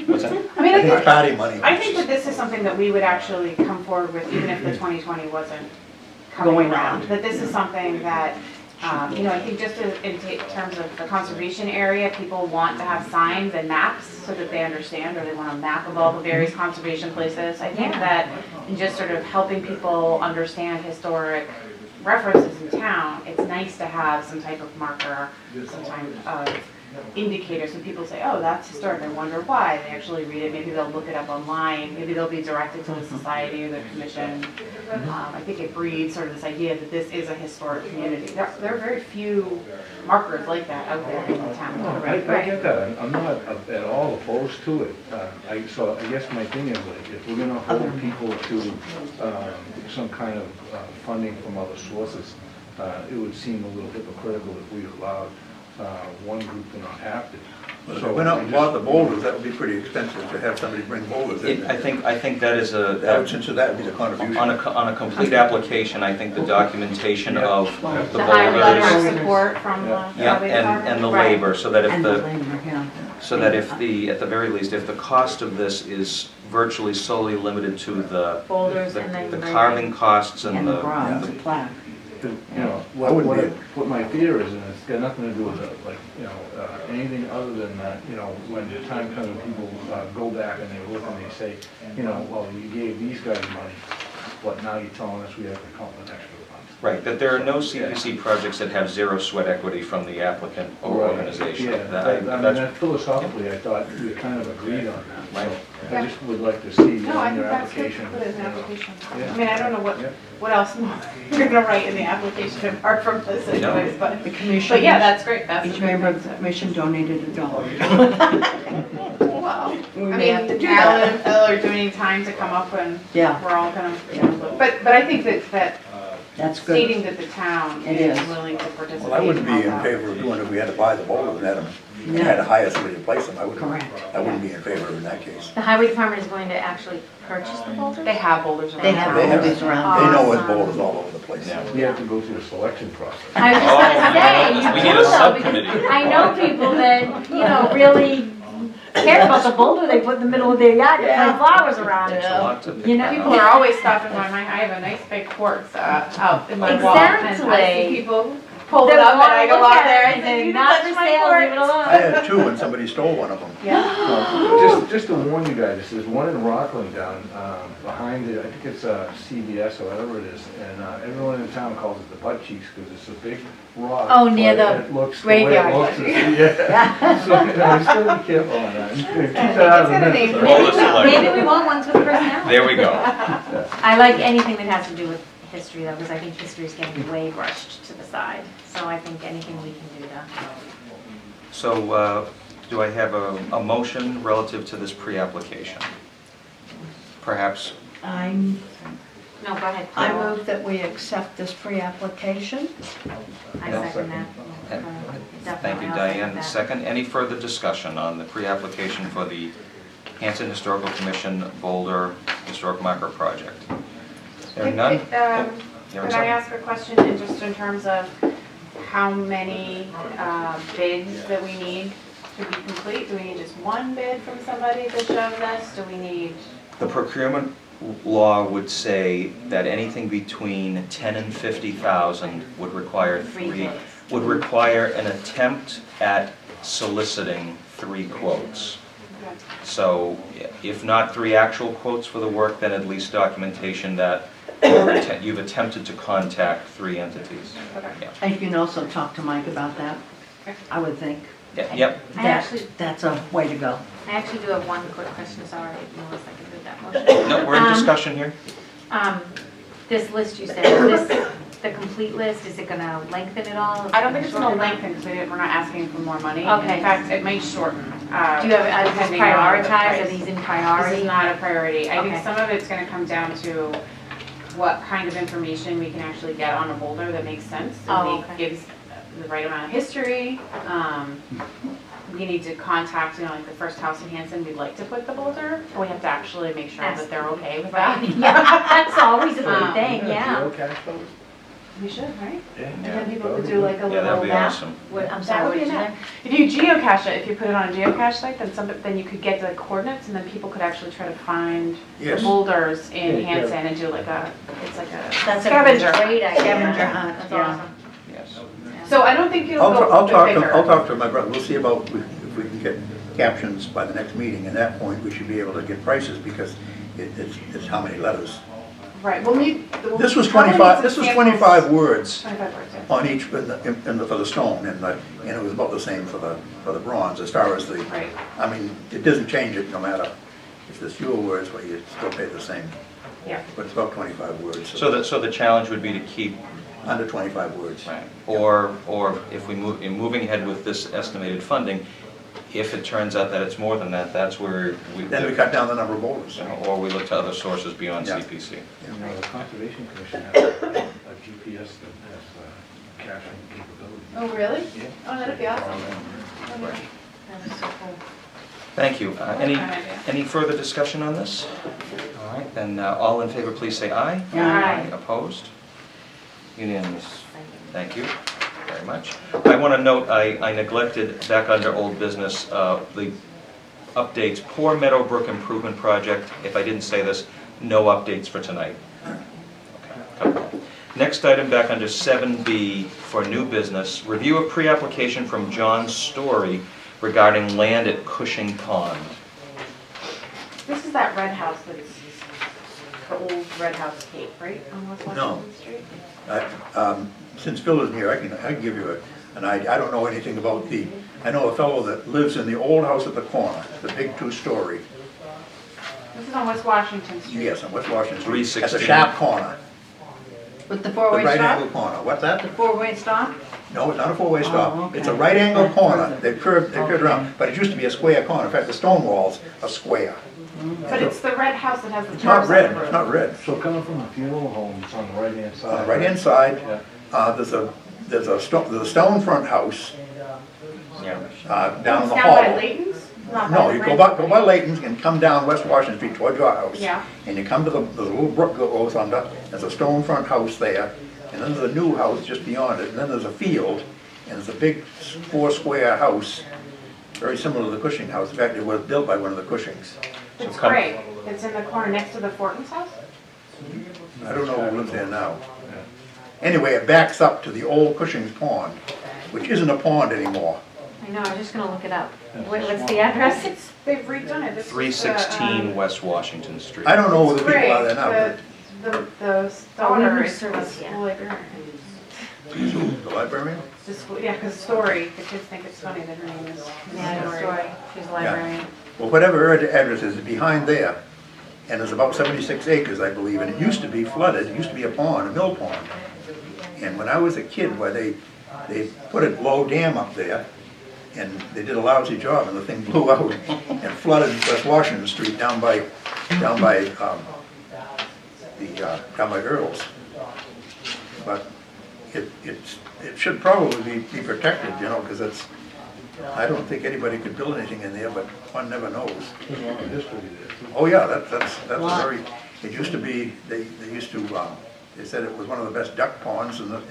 What's that? I mean, I think it's party money. I think that this is something that we would actually come forward with, even if the 2020 wasn't coming Going around. around. That this is something that, I think just in terms of the conservation area, people want to have signs and maps so that they understand, or they want a map of all the various conservation places. I think Yeah. that in just sort of helping people understand historic references in town, it's nice to have some type of marker, some type of indicator, so people say, oh, that's historic, I wonder why. They actually read it, maybe they'll look it up online, maybe they'll be directed to the society or the commission. I think it breeds sort of this idea that this is a historic community. There are very few markers like that out there in the town. I get that, I'm not at all opposed to it. So I guess my thing is, like, if we're gonna hold people to some kind of funding from other sources, it would seem a little hypocritical if we allowed one group to not have to. But if we went out and bought the boulders, that would be pretty expensive to have somebody bring boulders in. I think that is That would, since that would be the contribution. on a complete application, I think the documentation of the The high letter boulders, of support from the yeah, highway department. and the Right. labor, so that if And the the, labor, yeah. so that if the, at the very least, if the cost of this is virtually solely limited to the Boulders and then. the carving costs And and the bronze, the plaque. You know, I wouldn't be- what my fear is, and it's got nothing to do with it, like, you know, anything other than that, you know, when the time comes when people go back and they look and they say, you know, well, you gave these guys money, but now you're telling us we have to come up with extra funds. right, that there are no CPC projects that have zero sweat equity from the applicant or Right. organization. Yeah, That- I mean, that's- that philosophically, I thought we kind of agreed on that. Right. So I just would like to see No, I in think your that's good to application. put it in the you know. application. Yeah. I mean, I don't know Yeah. what else more you're gonna write in the application apart from this anyways, but, The commission. but yeah, that's great, that's. Each a good member of thing the to- commission donated Wow. I We may have to mean, do Alan that. and Phil are doing time to come up and Yeah, we're all gonna, but I think that that's good. stating that the town It is is. willing to participate. Well, I wouldn't be and in help out. favor of doing it if we had to buy the boulders and had them, Yeah. had to hire somebody to place them. I wouldn't, Correct. I wouldn't be in favor in that case. The highway department is going to actually purchase the boulders? They have boulders around. They have They have- boulders around. They know what's Awesome. boulders all over the place. Yeah. We have to go through a selection process. I was just gonna say, you We do need a though, subcommittee. because I know people that, you know, really care about the boulder they put in the middle of their yard to plant flowers around. It's a lot to pick You know, that People up. are always stopping by my, I have a nice big quartz out in my wall. And I Exactly. see people pull it They up and wanna I go look out at there it and say, say, you not touch for my sale, leave it quartz. I alone. had two and somebody stole one of them. Yeah. Just to warn you guys, there's one in Rockland down behind it, I think it's CVS or whatever it is, and everyone in town calls it the butt cheeks because it's a big rock. Oh, near but the it looks the way it graveyard. looks is- Yeah. So, you know, still be careful on that. Keep that out of the It's gonna minutes. be- All the selection. Maybe we want ones with personality. There we go. I like anything that has to do with history though, because I think history is getting way brushed to the side. So I think anything we can do to. So, do I have a motion relative to this pre-application? Perhaps, I'm, No, go ahead. I move that we accept this pre-application. I second that. thank Definitely, you, I'll second Diane. that. Second, any further discussion on the pre-application for the Hanson Historical Commission Boulder Historic Marker Project? Hearing none? Could Hearing I some. ask a question in just in terms of how many bids that we need to be complete? Do we need just one bid from somebody to show this? Do we need? The procurement law would say that anything between 10 and 50,000 would require would require an attempt at soliciting 3 quotes. So if not 3 actual quotes for the work, then at least documentation that you've attempted to contact 3 entities. Okay. Yeah. And you can also talk to Mike about that, I would think. Yeah, yep, I That- actually, That's a way to go. I actually do have one quick question, sorry, unless I can do that motion. no, we're in discussion here. This list you said, is this the complete list? Is it gonna lengthen it all? Is I it don't think it's gonna shorten it? lengthen because we're not asking for more money. Okay. In fact, it may shorten. Do you have, is this depending on the prioritized, are price. these in This priority? is not a priority. I Okay. think some of it's gonna come down to what kind of information we can actually get on a boulder that makes sense. Oh, And okay. gives the right amount of history. We need to contact, you know, like the first house in Hanson, we'd like to put the boulder. We have to actually make sure that they're okay with that. Yeah, that's always a good Um, thing, yeah. Geocache those? We should, right? Yeah. And then people could do like a Yeah, little that'd be map. awesome. What, I'm That sorry, would what be did you enough. say? If you geocache it, if you put it on a geocache site, then you could get the coordinates and then people could actually try to find the Yes. boulders in Yeah, Hanson and do like it's like a That's a scavenger. great idea. Scavenger hunt, That's yeah. awesome. Yes. So I don't think it'll I'll, go I'll talk to, bigger. I'll talk to my brother, we'll see about if we can get captions by the next meeting. At that point, we should be able to get prices because it's how many letters. Right, we'll need. This was probably need 25, some this was samples. 25 words 25 words, yeah. on each, for the stone, and it was about the same for the bronze, as far as the, Right. I mean, it doesn't change it no matter if there's fewer words, but you still pay the same. Yeah. But it's about 25 words. So the challenge would be to keep, Under 25 words. right, or if we move, in moving ahead with this estimated funding, if it turns out that it's more than that, that's where Then we cut down the number of boulders. or we look to other sources beyond Yeah. CPC. You know, the Conservation Commission has a GPS that has caching capability. Oh, really? Yeah. Oh, that'd be awesome. Right. That was so cool. Thank you. Fun idea. Any further discussion on this? All right, then all in favor, please say aye. Aye. Opposed? Unanimous. Thank you very much. I want to note, I neglected back under old business, the updates, Poor Meadowbrook Improvement Project. If I didn't say this, no updates for tonight. Okay. Next item back under 7B for new business, review of pre-application from John Story regarding land at Cushing Pond. This is that red house that's the old red house Cape, right, on West No. Washington Street? Since Phil isn't here, I can give you I don't know anything about I know a fellow that lives in the old house at the corner, the big two-story. This is on West Washington Street. Yes, on West Washington Street. 316. At the sharp corner, With the the four-way right stop? angle corner. What's that? The four-way stop? No, it's not a four-way Oh, stop. okay. It's a right angle That's corner. further. They curved around, but it used to be a square corner. In fact, the stone walls are square. But it's the red house that has the It's not doors on red, the it's roof. not red. So coming from the funeral home, it's on the right-hand side. On the right-hand side, Yeah. there's a stone front house Yeah. down It's the down hall. by Layton's? Not No, by you the go by Layton's and come down West Washington Street toward your house. Yeah. And you come to the little brook that goes under, there's a stone front house there, and then there's a new house just beyond it, and then there's a field, and there's a big four-square house, very similar to the Cushing house. In fact, it was built by one of the Cushings. It's come- great. It's in the corner next to the Fortin's house? I don't know who lives there now. Anyway, it backs up to the old Cushing's Pond, which isn't a pond anymore. I know, I was just gonna look it up. What's the address? They've redone it. This is, 316 West Washington Street. I don't know who the It's people are great. there now. The daughter moved is the service, yeah. school librarian. The librarian? The school, yeah, because Story, the kids think it's funny that her name is Yeah, the story. She's a librarian. Well, whatever her address is, behind there, and there's about 76 acres, I believe, and it used to be flooded, it used to be a pond, a mill pond. And when I was a kid, where they put a low dam up there, and they did a lousy job, and the thing blew out and flooded West Washington Street down by Earl's. But it should probably be protected, you know, because I don't think anybody could build anything in there, but one never knows. There's a lot of history there, too. Oh, yeah, that's a Lot. very, it used to be, they used to, they said it was one of the best duck ponds in the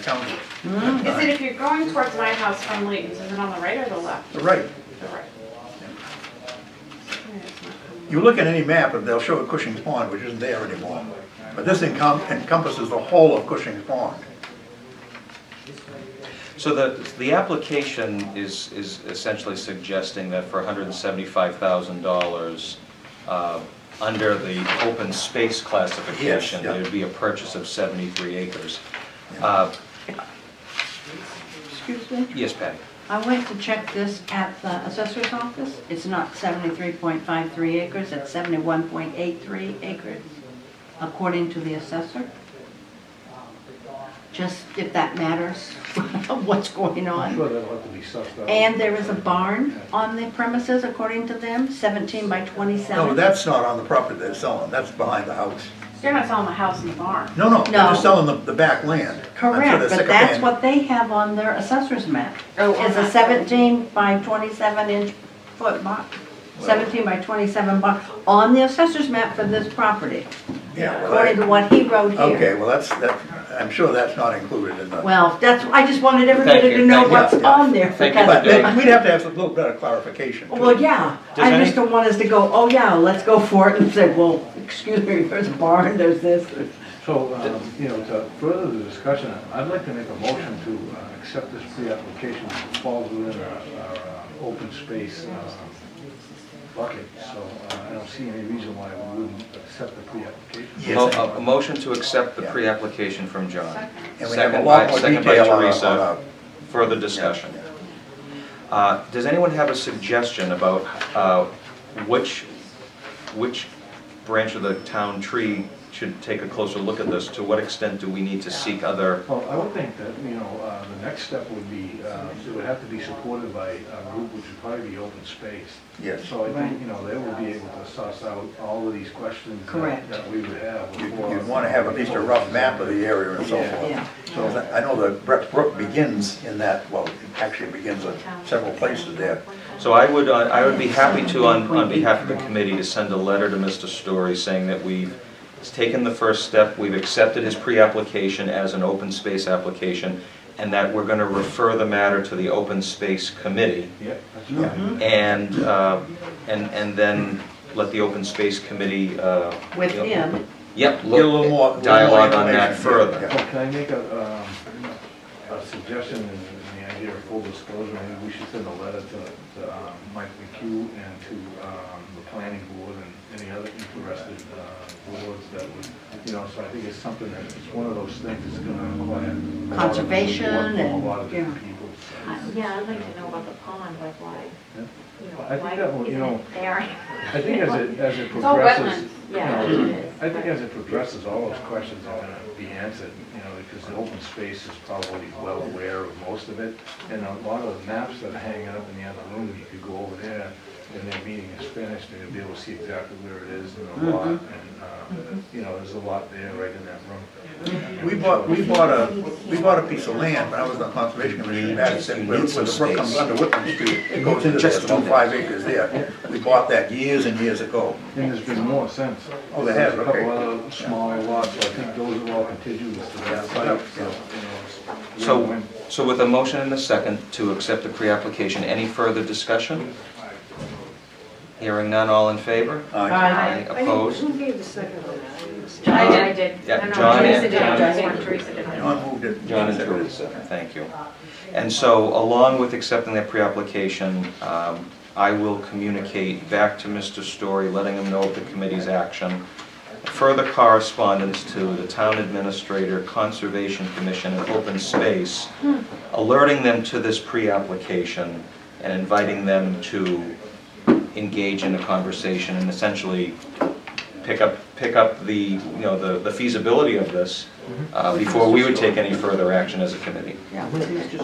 county. Is it if you're going towards my house from Layton's, is it on the right or the left? Right. The right. You look at any map, and they'll show a Cushing's Pond, which isn't there anymore. But this encompasses the whole of Cushing's Pond. So the application is essentially suggesting that for $175,000, under the open space classification, Yes, yeah. there'd be a purchase of 73 acres. Excuse me? Yes, Patty? I went to check this at the assessor's office. It's not 73.53 acres, it's 71.83 acres, according to the assessor. Just if that matters, what's going I'm on. sure that'll have to be sussed out. And there is a barn on the premises, according to them, 17 by 27. No, that's not on the property they're selling, that's behind the house. You're not selling the house and the barn. No, they're No. just selling the back land. I'm sure Correct, they're sick but of that's paying- what they have on their assessor's map. Oh, on Is a that. 17 by 27 inch foot box, 17 by 27 box, on the assessor's map for this property, Yeah, well, according to what he wrote here. okay, well, I'm sure that's not included in the. Well, I just wanted everybody Thank to you, know thank you. what's Yeah. on there. Thank you. because- But then we'd have to have a little better clarification. too. Well, yeah, Does I any- just don't want us to go, oh yeah, let's go for it, and say, well, excuse me, there's a barn, there's this. So, you know, to further the discussion, I'd like to make a motion to accept this pre-application that falls within our open space bucket. So I don't see any reason why we wouldn't accept the pre-application. Yes, A motion to accept the Yeah. pre-application from John. Second. And we have a Second lot by- more second by detail on Teresa. Further discussion. Does anyone have a suggestion about which branch of the town tree should take a closer look at this? To what extent do we need to seek other? Well, I would think that, you know, the next step would be, it would have to be supported by a group which would probably be open space. Yes. So I Right. think, you know, they would be able to suss out all of these questions Correct. that we would have. before- You'd want to have at least a rough map of the area and so Yeah. forth. Yeah. So I know the Brett Brook begins in that, well, it actually begins at several places there. So I would be happy to, on behalf of the committee, to send a letter to Mr. Story saying that we've taken the first step, we've accepted his pre-application as an open space application, and that we're going to refer the matter to the open space committee, Yeah, that's fine. and then let the open space committee, With him, yep, Get a little more dialogue on that information. further. Yeah. Oh, can I make a suggestion in the idea of full disclosure? Maybe we should send a letter to Mike McHugh and to the planning board and any other interested boards that would, so I think it's something that, it's one of those things that's gonna require a lot of Conservation support from and- a lot of different yeah. people. Yeah, I'd like to know about the pond, like why, Yeah. why I think that will, isn't it there? I think as it It's all progresses, wetlands. Yeah, it is. I think as it progresses, all those questions are gonna be answered, because the open space is probably well aware of most of it. And a lot of the maps that are hanging up in the other room, you could go over there when their meeting is finished, and you'll be able to see exactly where it is and the lot. And, there's a lot there right in that room. We bought a piece of land, when I was on Conservation Commission, Madison, where the brook comes under Whitman Street, it goes into this, about 5 acres there. We bought that years and years ago. And there's been more since. Oh, there has, There's okay. a couple other smaller lots, so I think those are all contiguous to that site, so, it's So, win-win. so with a motion and a second to accept the pre-application, any further discussion? Hearing none, all in favor? Aye. Opposed? Who gave the second one? I did. Yeah, No, no, John Teresa and- did. John. Just one, Teresa did. John moved it. John and Teresa, thank you. And so, along with accepting that pre-application, I will communicate back to Mr. Story, letting him know of the committee's action, further correspondence to the town administrator, Conservation Commission, and Open Space, alerting them to this pre-application and inviting them to engage in a conversation and essentially pick up the, the feasibility of this before we would take any further action as a committee. yeah.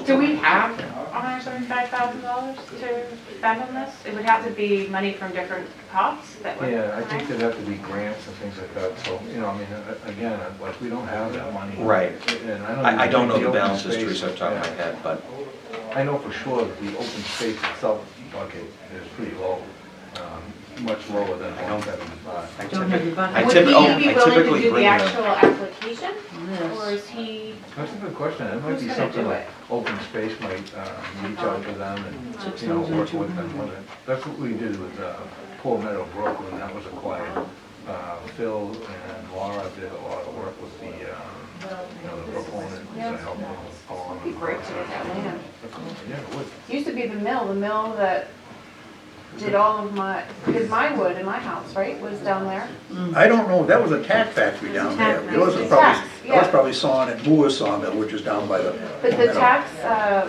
Do we have $175,000 to spend on this? It would have to be money from different pots that would. Yeah, I think there'd have to be grants and things like that, so, again, like, we don't have that money. Right. And I don't know think the open balances, space- Teresa, off the top of my head, but I know for sure that the open space itself bucket is pretty low, much lower than 175. Don't have the budget. I Would typ- he oh, be I willing to typically do the bring them. actual application? Or Yes. is he, That's a good question, it might Who's be gonna something do that it? open space might reach out to them and, work with them with it. That's what we did with Poor Meadow Brook when that was acquired. Phil and Laura did a lot of work with the proponent to help them along. it'd be great to get that land. Yeah, it would. Used to be the mill that did did my wood in my house, right, was down there. I don't know, that was a tack factory down there. Yours was Tacks, probably sawn at Moore's Sawmill, which is down by the. But the tacks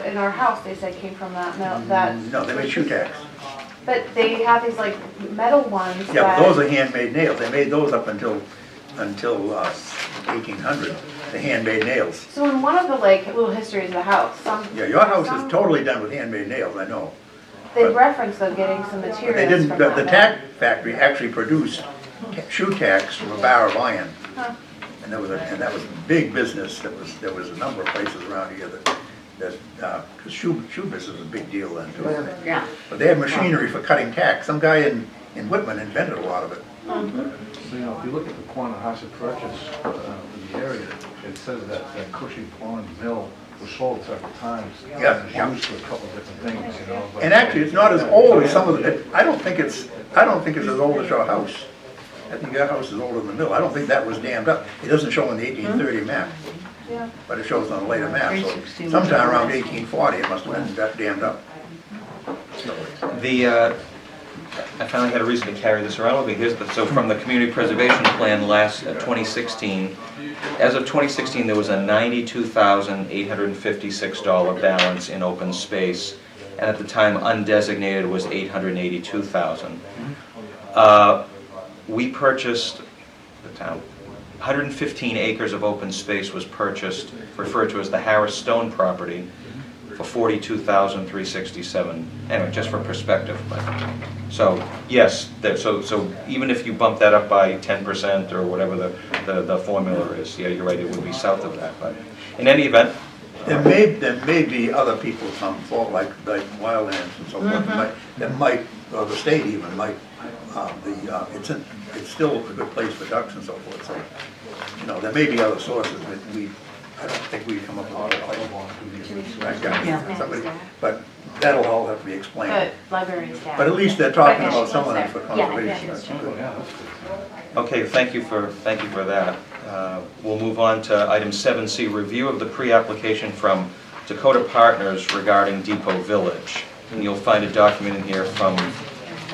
in our house, they said came from that mill, No, they made shoe tacks. but they have these like metal ones Yeah, that. but those are handmade nails. They made those up until 1800, the handmade nails. So in one of the like little histories of the house, Yeah, your house some- is totally done with handmade nails, I know. they but- reference though getting some But materials they didn't, from the that mill. tack factory actually produced shoe tacks from a bar of iron. Huh. And that was a big business. There was a number of places around here because shoe business was a big deal then too. Yeah. But they had machinery for cutting tack. Some guy in Whitman invented a lot of it. So, if you look at the Quanahasa purchase in the area, it says that Cushing Pond Mill was sold several times. Yeah, It's yeah. used for a couple of different things, but- And actually, it's not as old as some of the, I don't think it's as old as your house. I think your house is older than the mill. I don't think that was dammed up. It doesn't show on the 1830 map, Yeah. but it shows on a later map. So 316. sometime around 1840, it must have been dammed up. I finally had a reason to carry this around with me. So from the community preservation plan last 2016, as of 2016, there was a $92,856 balance in open space, and at the time undesignated was $882,000. We purchased, the town, 115 acres of open space was purchased, referred to as the Harris Stone property, for $42,367. Anyway, just for perspective. So yes, so even if you bump that up by 10% or whatever the formula is, yeah, you're right, it would be south of that. But in any event, There may be other people some fault, like Wildlands and so forth, that might, or the state even might, it's still a good place for ducks and so forth, so, you know, there may be other sources that I don't think we've come up with a place. Yeah. Somebody, but that'll all have to be explained. The library staff. But at least they're talking about Okay. some of them for Yeah, conservation. yeah, That's that's good. Yeah, that's good. Okay, thank you for that. We'll move on to item 7C, review of the pre-application from Dakota Partners regarding Depot Village. And you'll find a document in here from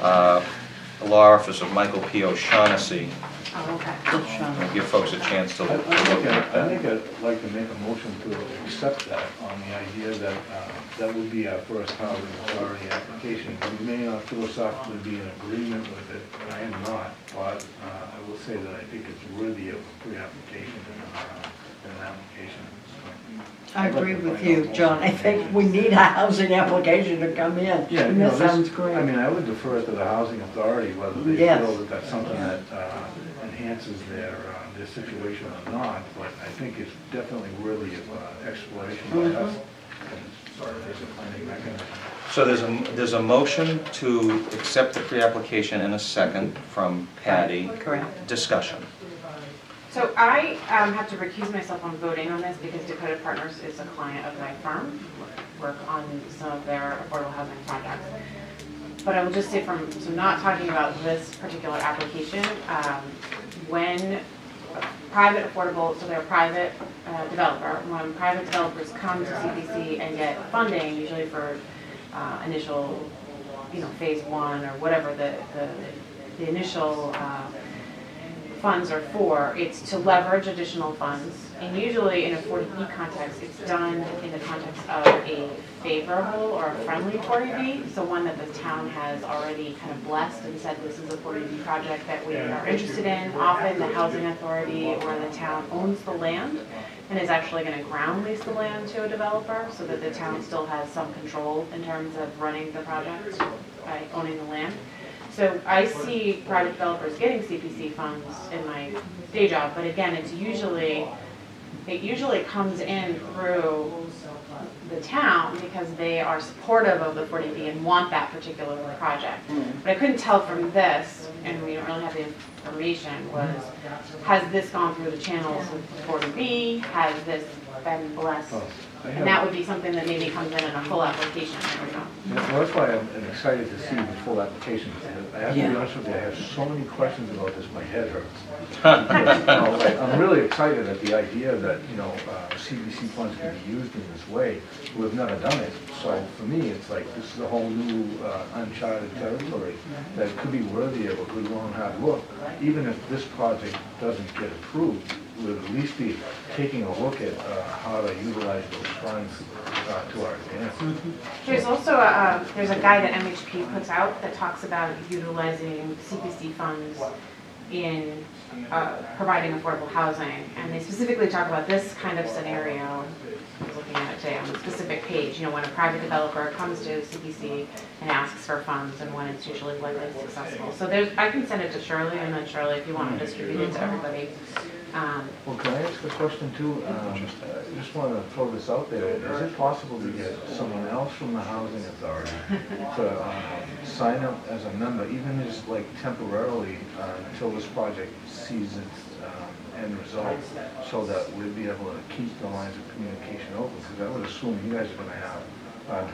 the law office of Michael P. O'Shaughnessy. Oh, okay. I'll give folks a chance to I look at think that. I'd like to make a motion to accept that on the idea that that would be our first housing authority application. We may not philosophically be in agreement with it, I am not, but I will say that I think it's worthy of a pre-application and an application. I agree with you, John. I think we need a housing application to come in. Yeah, And you know, that this- sounds great. I mean, I would defer to the housing authority whether they Yes. feel that that's something that enhances their situation or not, but I think it's definitely worthy of exploration by us. As a planning mechanism. So there's a motion to accept the pre-application and a second from Patty. Correct. Discussion. So I have to recuse myself on voting on this because Dakota Partners is a client of my firm, work on some of their affordable housing projects. But I will just say so not talking about this particular application, when private affordable, so they're a private developer, when private developers come to CPC and get funding, usually for initial, phase one or whatever the initial funds are for, it's to leverage additional funds. And usually in a 40B context, it's done in the context of a favorable or a friendly 40B, so one that the town has already kind of blessed and said this is a 40B project that we are interested in. Often the housing authority or the town owns the land and is actually going to ground lease the land to a developer so that the town still has some control in terms of running the project by owning the land. So I see private developers getting CPC funds in my day job, but again, it usually comes in through the town because they are supportive of the 40B and want that particular project. But I couldn't tell from this, and we don't really have the information, has this gone through the channels of the 40B? Has this been blessed? And that would be something that maybe comes in a full application, I don't know. Yeah, well, that's why I'm excited to see the full application. I have to be honest with you, I have so many questions about this, my head hurts. I'm really excited at the idea that, CBC funds can be used in this way. We've never done it, so for me, it's like, this is a whole new uncharted territory that could be worthy of a good long hard look. Even if this project doesn't get approved, we'll at least be taking a look at how to utilize those funds to our advantage. There's also there's a guide that MHP puts out that talks about utilizing CPC funds in providing affordable housing, and they specifically talk about this kind of scenario. I was looking at it today on a specific page, when a private developer comes to CPC and asks for funds and when it's usually likely successful. So I can send it to Shirley, and then Shirley, if you want to distribute it to everybody. Well, can I ask a question too? I just want to throw this out there. Is it possible to get someone else from the housing authority to sign up as a member, even just like temporarily until this project sees its end result, so that we'll be able to keep the lines of communication open? Because I would assume you guys are going to have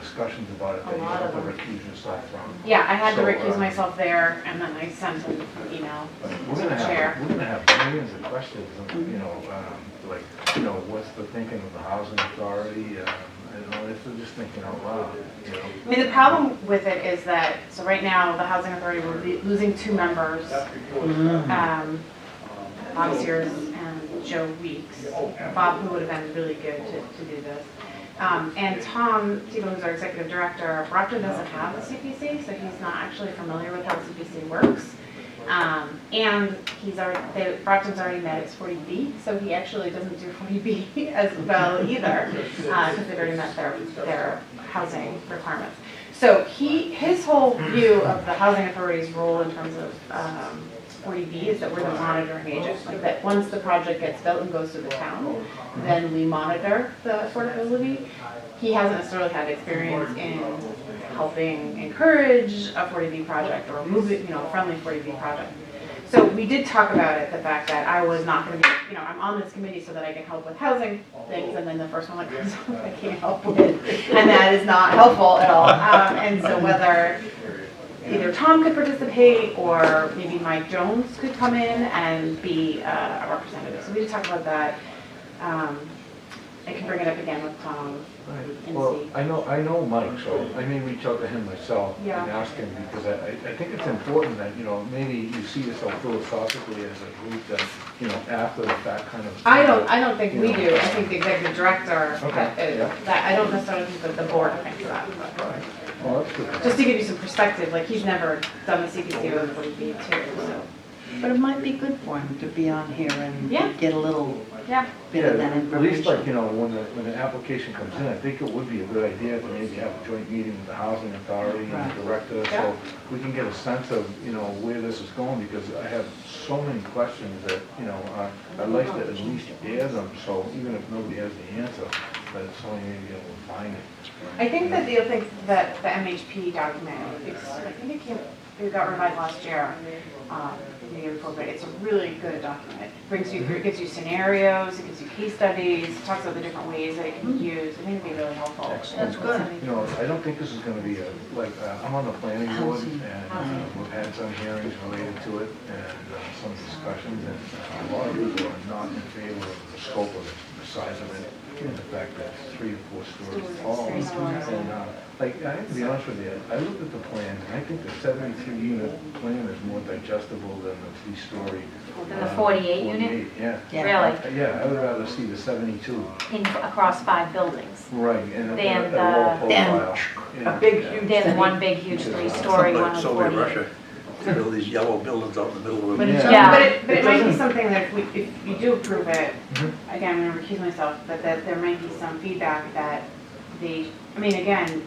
discussions about it that you have to recuse yourself from. Yeah, I had to So, recuse myself there, and then I sent an email We're to gonna the chair. have millions of questions, what's the thinking of the housing authority? If they're just thinking out loud, I mean, the problem with it is that, so right now, the housing authority will be losing 2 members, Bob Sears and Joe Weeks. Bob, who would have been really good to do this. And Tom Tebow, who's our executive director, Brockton doesn't have a CPC, so he's not actually familiar with how CPC works. And Brockton's already met its 40B, so he actually doesn't do 40B as well either, because they've already met their housing requirements. So his whole view of the housing authority's role in terms of 40B is that we're the monitoring agent. Like that once the project gets built and goes to the town, then we monitor the affordability. He hasn't necessarily had experience in helping encourage a 40B project or move it, a friendly 40B project. So we did talk about it, the fact that I was not going to be, I'm on this committee so that I can help with housing things, and then the first one that comes up I can't help with, and that is not helpful at all. And so whether either Tom could participate or maybe Mike Jones could come in and be a representative. So we did talk about that. I can bring it up again with Tom and Well, see. I know Mike, so I may reach out to him myself Yeah. and ask him, because I think it's important that, maybe you see yourself philosophically as a group that, after the fact kind of. I don't think we do. I think the executive director, Okay, yeah. that, I don't necessarily think that the board thinks that. But Right. Well, that's good. just to give you some perspective, like he's never done the CPC or the 40B too, so. But it might be good for him to be on here and Yeah. get a little Yeah. bit of that At least like, information. when the application comes in, I think it would be a good idea to maybe have a joint meeting with the housing authority and Right. the director, Yeah. so we can get a sense of, where this is going, because I have so many questions that, I'd like to at least air them, so even if nobody has the answer, that somebody may be able to find it. I think that the other thing that the MHP document, I think it got revised last year, the year before, but it's a really good document. It gives you scenarios, it gives you case studies, it talks about the different ways that it can be used. I think it'd be really helpful. That's good. I don't think this is gonna be I'm on the planning board, Housing. and we've had some hearings related to it, and some discussions, and a lot of people are not in favor of the scope of it, the size of it, and the fact that it's 3 to 4 stories tall. Three stories. And, I have to be honest with you, I looked at the plan, and I think the 73 unit plan is more digestible than the 3-story. Than the 48 unit? 48, yeah. Yeah. Really, Yeah, I would rather see the 72. across 5 buildings. Right, and Than a lower the- profile. A big, huge There's one big, huge 3-story, one Like with Soviet 48. Russia, they build these yellow buildings out in the middle of But it. it's Yeah. But it might be doesn't- something that if you do approve it, Mhm. again, I'm gonna recuse myself, but that there might be some feedback that again,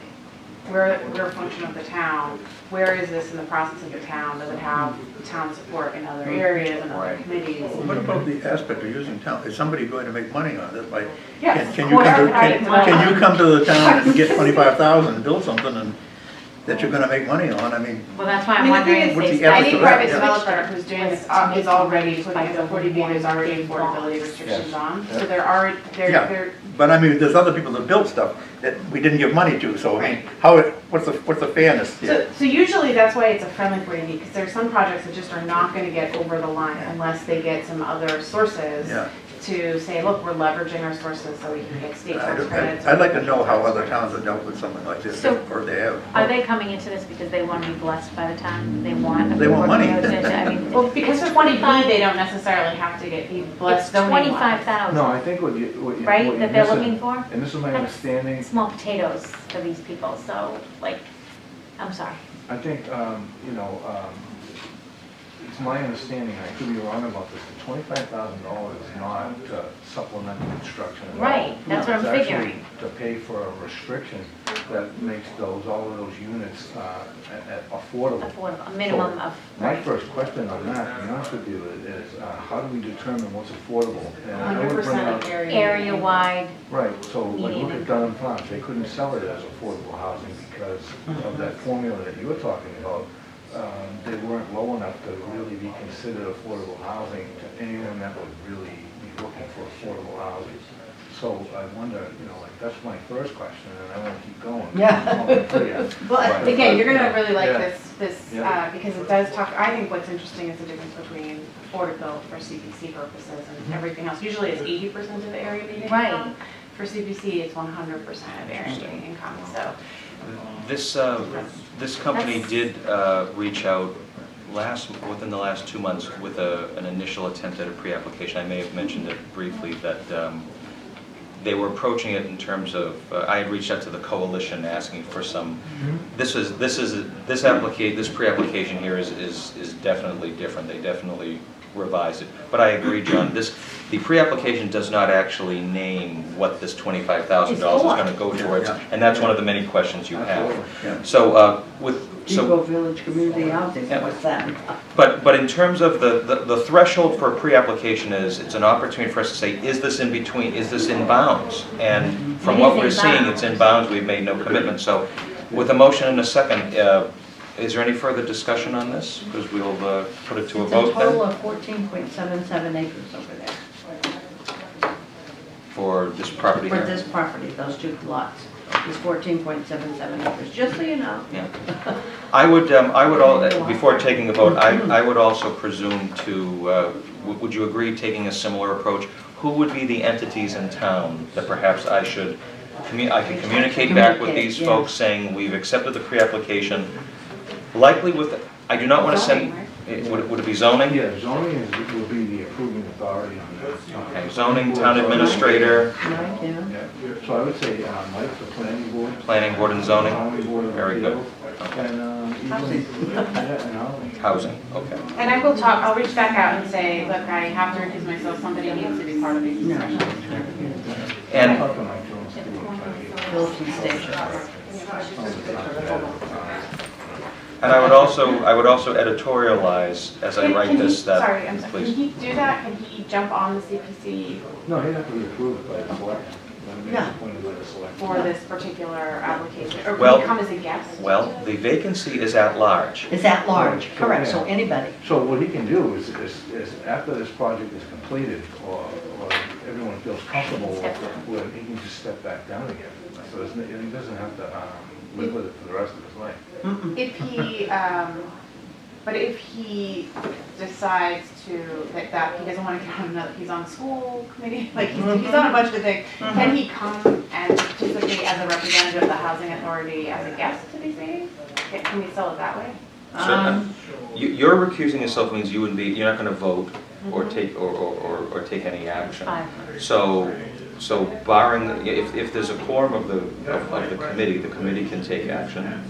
we're a function of the town. Where is this in the process of the town? Does it have town support in other areas and other Right. committees? What about the aspect of using town? Is somebody going to make money on this? Like, Yes, can you come to, private can you come to the town and get 25,000 and build something and that you're gonna make money on? I mean, Well, that's why I I'm mean, the thing wondering. is, What's if the they ethics any of that? private Yeah. developer who's doing this is already putting the 40B, there's already affordability restrictions on. So there are, Yeah. there, but I mean, there's other people that built stuff that we didn't give money to, so I mean, what's the fairness here? so usually that's why it's a friendly 40B, because there are some projects that just are not gonna get over the line unless they get some other sources Yeah. to say, look, we're leveraging our sources so we can get state tax credits. I'd like to know how other towns have dealt with something like this, So- or they have. Are they coming into this because they want to be blessed by the town? They want. They want money. I mean, Well, because of 20B, they don't necessarily have to be it's blessed zoning wise. 25,000, No, I think what you. right, what that you're they're missing- looking for? And this is my That's understanding, Small potatoes for these people, so, like, I'm sorry. I think, it's my understanding, I could be wrong about this, the $25,000 is not supplemental construction at all. Right, that's what I'm It's actually figuring. to pay for a restriction that makes all of those units affordable. Affordable, a minimum of, My right. first question on that, to be honest with you, is how do we determine what's affordable? And I would bring 100% out- area. Area-wide, Right, so like Median look at income. Dunham Farms, they couldn't sell it as affordable housing because of that formula that you were talking about. They weren't low enough to really be considered affordable housing to anyone that would really be looking for affordable housing. So I wonder, that's my first question, and I want to keep going. Yeah. Well, again, you're gonna really like Yeah. this, Yeah. because it does talk, I think what's interesting is the difference between affordable for CPC purposes and everything else. Usually it's 80% of the area median Right. income. For CPC, it's 100% of area median income, so. This company did reach out within the last 2 months with an initial attempt at a pre-application. I may have mentioned it briefly that they were approaching it in terms of, I had reached out to the coalition asking for some, this pre-application here is definitely different. They definitely revised it. But I agree, John, the pre-application does not actually name what this $25,000 is going to go towards, Yeah. and that's one of the many questions you have. Yeah. So Depot Village Community Housing, Yeah. what's that? But in terms of the threshold for a pre-application is, it's an opportunity for us to say, is this in between, is this in bounds? And from It what is we're in seeing, bounds. it's in bounds, we've made no commitment. So with a motion and a second, is there any further discussion on this? Because we'll put it to a It's a vote total then of 14.77 acres over there. for this property For here. this property, those two lots, is 14.77 acres, just so you know. Yeah. I would before taking a vote, I would also presume to, would you agree taking a similar approach? Who would be the entities in town that perhaps I should, I can communicate back with these Communicate, yeah. folks saying, we've accepted the pre-application, likely with, I do not want to send, would it be zoning? Yeah, zoning will be the approving authority on that. Okay, zoning, town administrator, Right, yeah. Yeah, so I would say, Mike, the planning board. planning board and zoning, Zoning board of Very good. appeals, And, Housing. yeah, and housing. housing, okay. And I will talk, I'll reach back out and say, look, I have to recuse myself, somebody needs to be part of these No. discussions. And Talk to Mike Jones, too, and try to get it. Wilson Station. And I would also editorialize as I write this that, Sorry, I'm sorry, can please. he do that? Can he jump on the CPC No, he'd have to be approved by the selectmen. Then be Yeah. appointed by the selectmen. for this particular application? Or Well- can he come as a guest? Well, the vacancy is at large. Is at large, correct, so anybody. So what he can do is after this project is completed, or everyone feels comfortable with it, he can just step back down again. So he doesn't have to live with it for the rest of his life. If he, but if he decides that he doesn't want to get on another, he's on the school committee, like he's on a bunch of things, can he come and participate as a representative of the housing authority as a guest to these meetings? Can we sell it that way? You're recusing yourself means you wouldn't be, you're not going to vote or take any action. Fine. So barring, if there's a quorum of the committee can take action.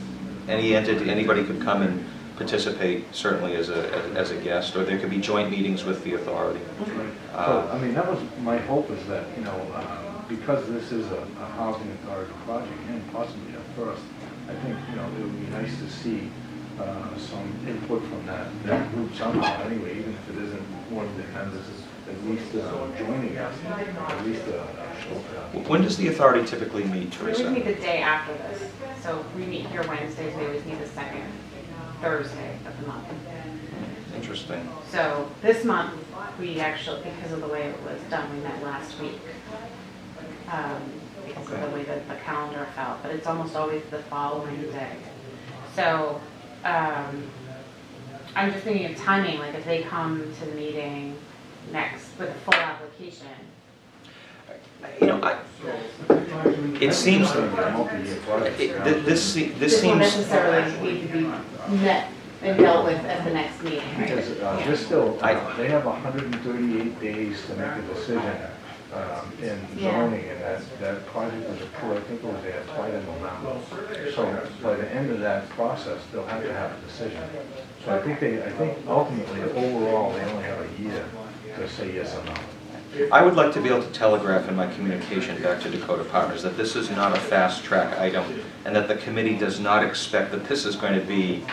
Any entity, anybody could come and participate certainly as a guest, or there could be joint meetings with the authority. So, I mean, that was, my hope is that, because this is a housing authority project, and possibly a first, I think, it would be nice to see some input from that group somehow, anyway, even if it isn't one of the members, at least joining us, at least When does the authority typically meet, We would meet Teresa? the day after this, so we meet here Wednesdays, we always meet the second Thursday of the month. Interesting. So this month, we actually, because of the way it was done, we met last week. Because of the way that the calendar fell, but it's almost always the following day. So, I'm just thinking of timing, like if they come to the meeting next with a full application. It seems, this This won't seems, necessarily need to be met and dealt with at the next meeting, right? Because they're still, they have 138 days to make a decision in Yeah. zoning, and that project was approved, I think it was they applied in November. So by the end of that process, they'll have to have a decision. So I think ultimately, overall, they only have a year to say yes or no. I would like to be able to telegraph in my communication back to Dakota Partners that this is not a fast track item, and that the committee does not expect that this is going to be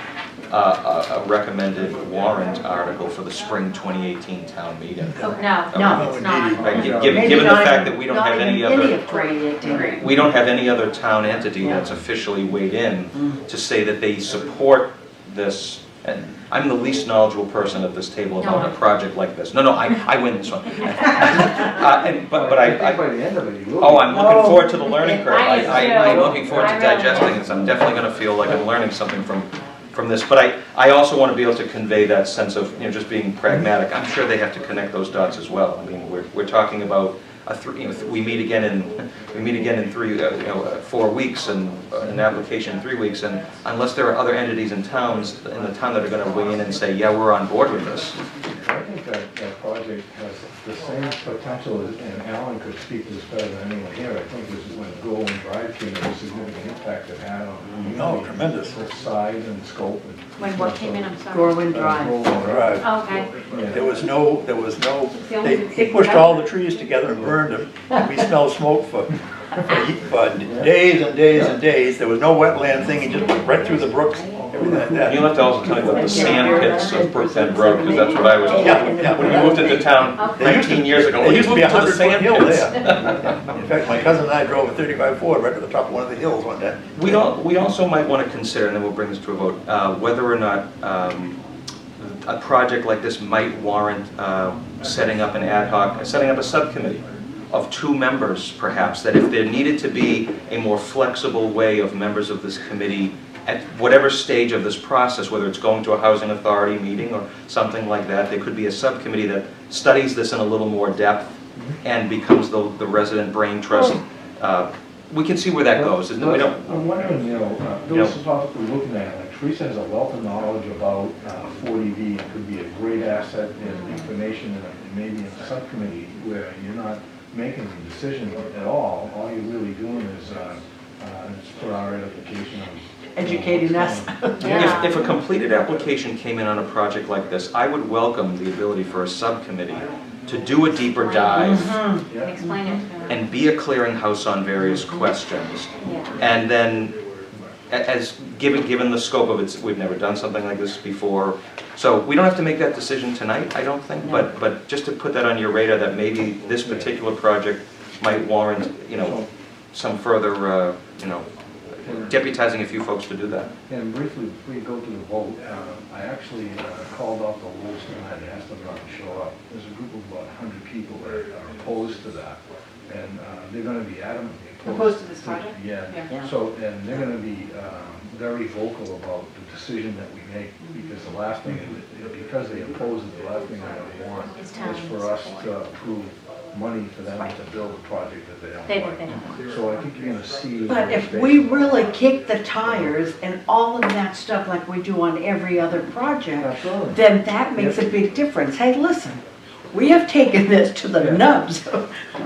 a recommended warrant article for the spring 2018 town meeting. Oh, no, it's not. Right, Maybe given the not fact even- that we don't not have any even other, of 2018. we don't have any other town entity that's officially weighed in to say that they support this. And I'm the least knowledgeable person at this table about a project like this. No, I win this one. But I think I, by the end of it, you will. oh, I'm looking forward to the learning curve. I am I'm too. looking forward to I really digesting am. this. I'm definitely going to feel like I'm learning something from this. But I also want to be able to convey that sense of, just being pragmatic. I'm sure they have to connect those dots as well. I mean, we're talking about we meet again in 4 weeks, and an application in 3 weeks, and unless there are other entities in the town that are going to weigh in and say, yeah, we're on board with this. I think that project has the same potential, and Alan could speak to this better than anyone here. I think this is when Grow and Drive came in, a significant impact it had on the community. No, tremendous. The size and scope. And, When what came in, I'm sorry. Gorwin Drive. Grow and Drive. Oh, okay. Yeah. There was no, the only he big pushed one. all the trees together and burned them. And we smelled smoke for days and days and days. There was no wetland thing, he just went right through the brooks And you'll have to also tell me about the sand pits of Brookbend Road, because that's what I was told. Yeah. When we moved into town 19 years ago, There we used to moved be a to the 100-foot sand hill pits. there. In fact, my cousin and I drove a 35 Ford right to the top of one of the hills one day. We also might want to consider, and then we'll bring this to a vote, whether or not a project like this might warrant setting up a subcommittee of 2 members, perhaps, that if there needed to be a more flexible way of members of this committee at whatever stage of this process, whether it's going to a housing authority meeting or something like that, there could be a subcommittee that studies this in a little more depth and becomes the resident brain trust. We can see where that goes. Isn't it? We don't, I'm wondering, philosophically looking at it, like Teresa has a wealth of knowledge about 40B and could be a great asset in information and maybe in a subcommittee where you're not making the decision at all. All you're really doing is for our edification of Educating us. Yeah. if a completed application came in on a project like this, I would welcome the ability for a subcommittee to do a deeper dive And explain it to them. and be a clearinghouse on various questions. Yeah. And then, as given the scope of it, we've never done something like this before. So we don't have to make that decision tonight, I don't think, but just to put that on your radar that maybe this particular project might warrant, some further, deputizing a few folks to do that. And briefly, before you go to the vote, I actually called off the list and I asked them not to show up. There's a group of about 100 people that are opposed to that, and they're going to be adamantly Opposed to this project? Yeah. Yeah. So, and they're going to be very vocal about the decision that we make, because the last thing, because they oppose it, the last thing they want It's is town for us support. to approve money for them to build a project that they don't They like. don't. So I think you're going to see. But if we really kick the tires and all of that stuff like we do on every other project, Absolutely. then that makes a big difference. Hey, listen, we have taken this to the nubs.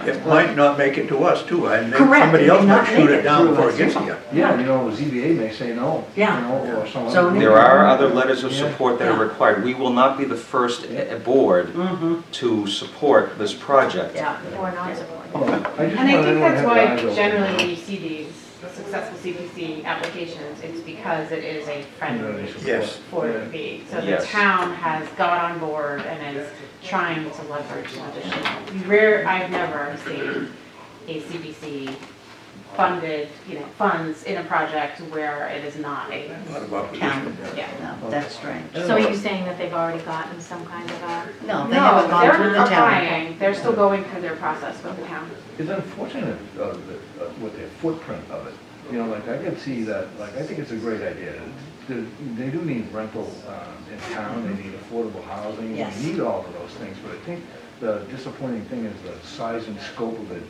It might not make it to us too, and then Correct, somebody it may else not might shoot make it it down through before us, it gets yeah. here. Yeah, the ZBA may say no. Yeah. Or someone. So There are other letters of Yeah. support that are Yeah. required. We will not be the first board Mm-hmm, to support this project. yeah. Or not support. And And I think that's why generally when you see these successful CPC applications, it's because it is a friendly Yes. 40B. So the Yes. town has got on board and is trying to leverage some additional. I've never seen a CPC funded, funds in a project where it is not a, A lot of opposition. yeah. No, that's strange. So are you saying that they've already gotten some kind of a, No, they No, haven't gone through they're the town. applying, they're still going through their process with the town. It's unfortunate with their footprint of it. Like I can see that, I think it's a great idea. They do need rental in town, they need affordable housing, Yes. they need all of those things, but I think the disappointing thing is the size and scope of it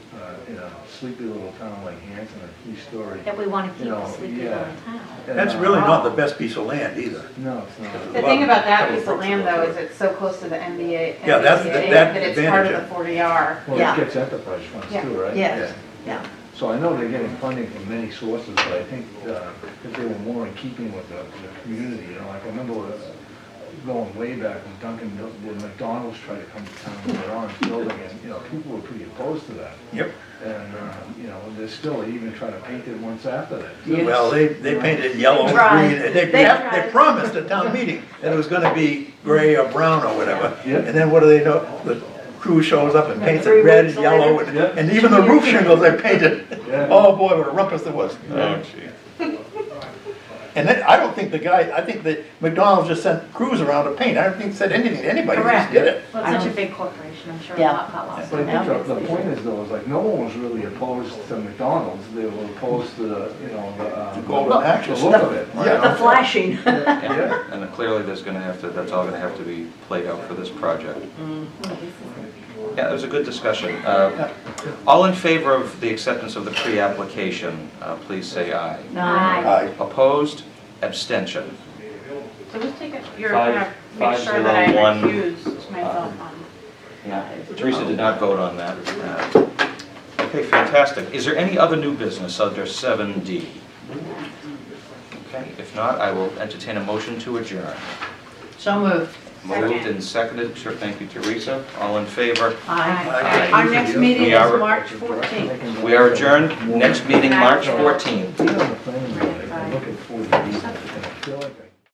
in a sleepy little town like Hanson, a 3-story. that we want to keep a sleepy yeah. little town? That's really not the best piece of land either. No, it's not. The thing about that piece of land though is it's so close to the NBA, Yeah, that's the- NBCA that that it's part of advantage. the 40R. Well, Yeah. it gets enterprise funds Yeah. too, right? Yes, yeah. So I know they're getting funding from many sources, but I think if they were more in keeping with the community, like I remember going way back when McDonald's tried to come to town with their orange building, and, people were pretty opposed to that. Yep. And, they're still, they even tried to paint it once after that. Yes. Well, they painted it yellow and tried. green. They tried. promised at town meeting that it was gonna be gray or brown or whatever. Yeah. And then what do they know? The crew shows up and paints it 3 red weeks and yellow, later. Yeah. and even the roof shingles they painted. Yeah. Oh boy, what a rumpus there was. Oh, gee. And then, I don't think I think that McDonald's just sent crews around to paint. I don't think it said anything to anybody, they just Correct. did it. Well, I it's such don't- a big corporation, I'm sure a Yeah. lot got lost. But I in think that. the point is though, no one was really opposed to McDonald's, they were opposed to the, The golden the actress. look of it. Yeah. The flashing. Yeah. And clearly that's all gonna have to be played out for this project. Yeah, it was a good discussion. All in favor of the acceptance of the pre-application, please say aye. Aye. Opposed? Abstention. So just take it, you're Five- gonna make sure that I 501. recused myself on. Yeah, Teresa did not vote on that. Okay, fantastic. Is there any other new business under 7D? Okay, if not, I will entertain a motion to adjourn. So moved. Moved and seconded. Sure, thank you, Teresa. All in favor? Aye. Our next meeting We is are- March 14th. We are adjourned. Next meeting, March 14th. Being on the planning board, I look at 40 Bs and I feel like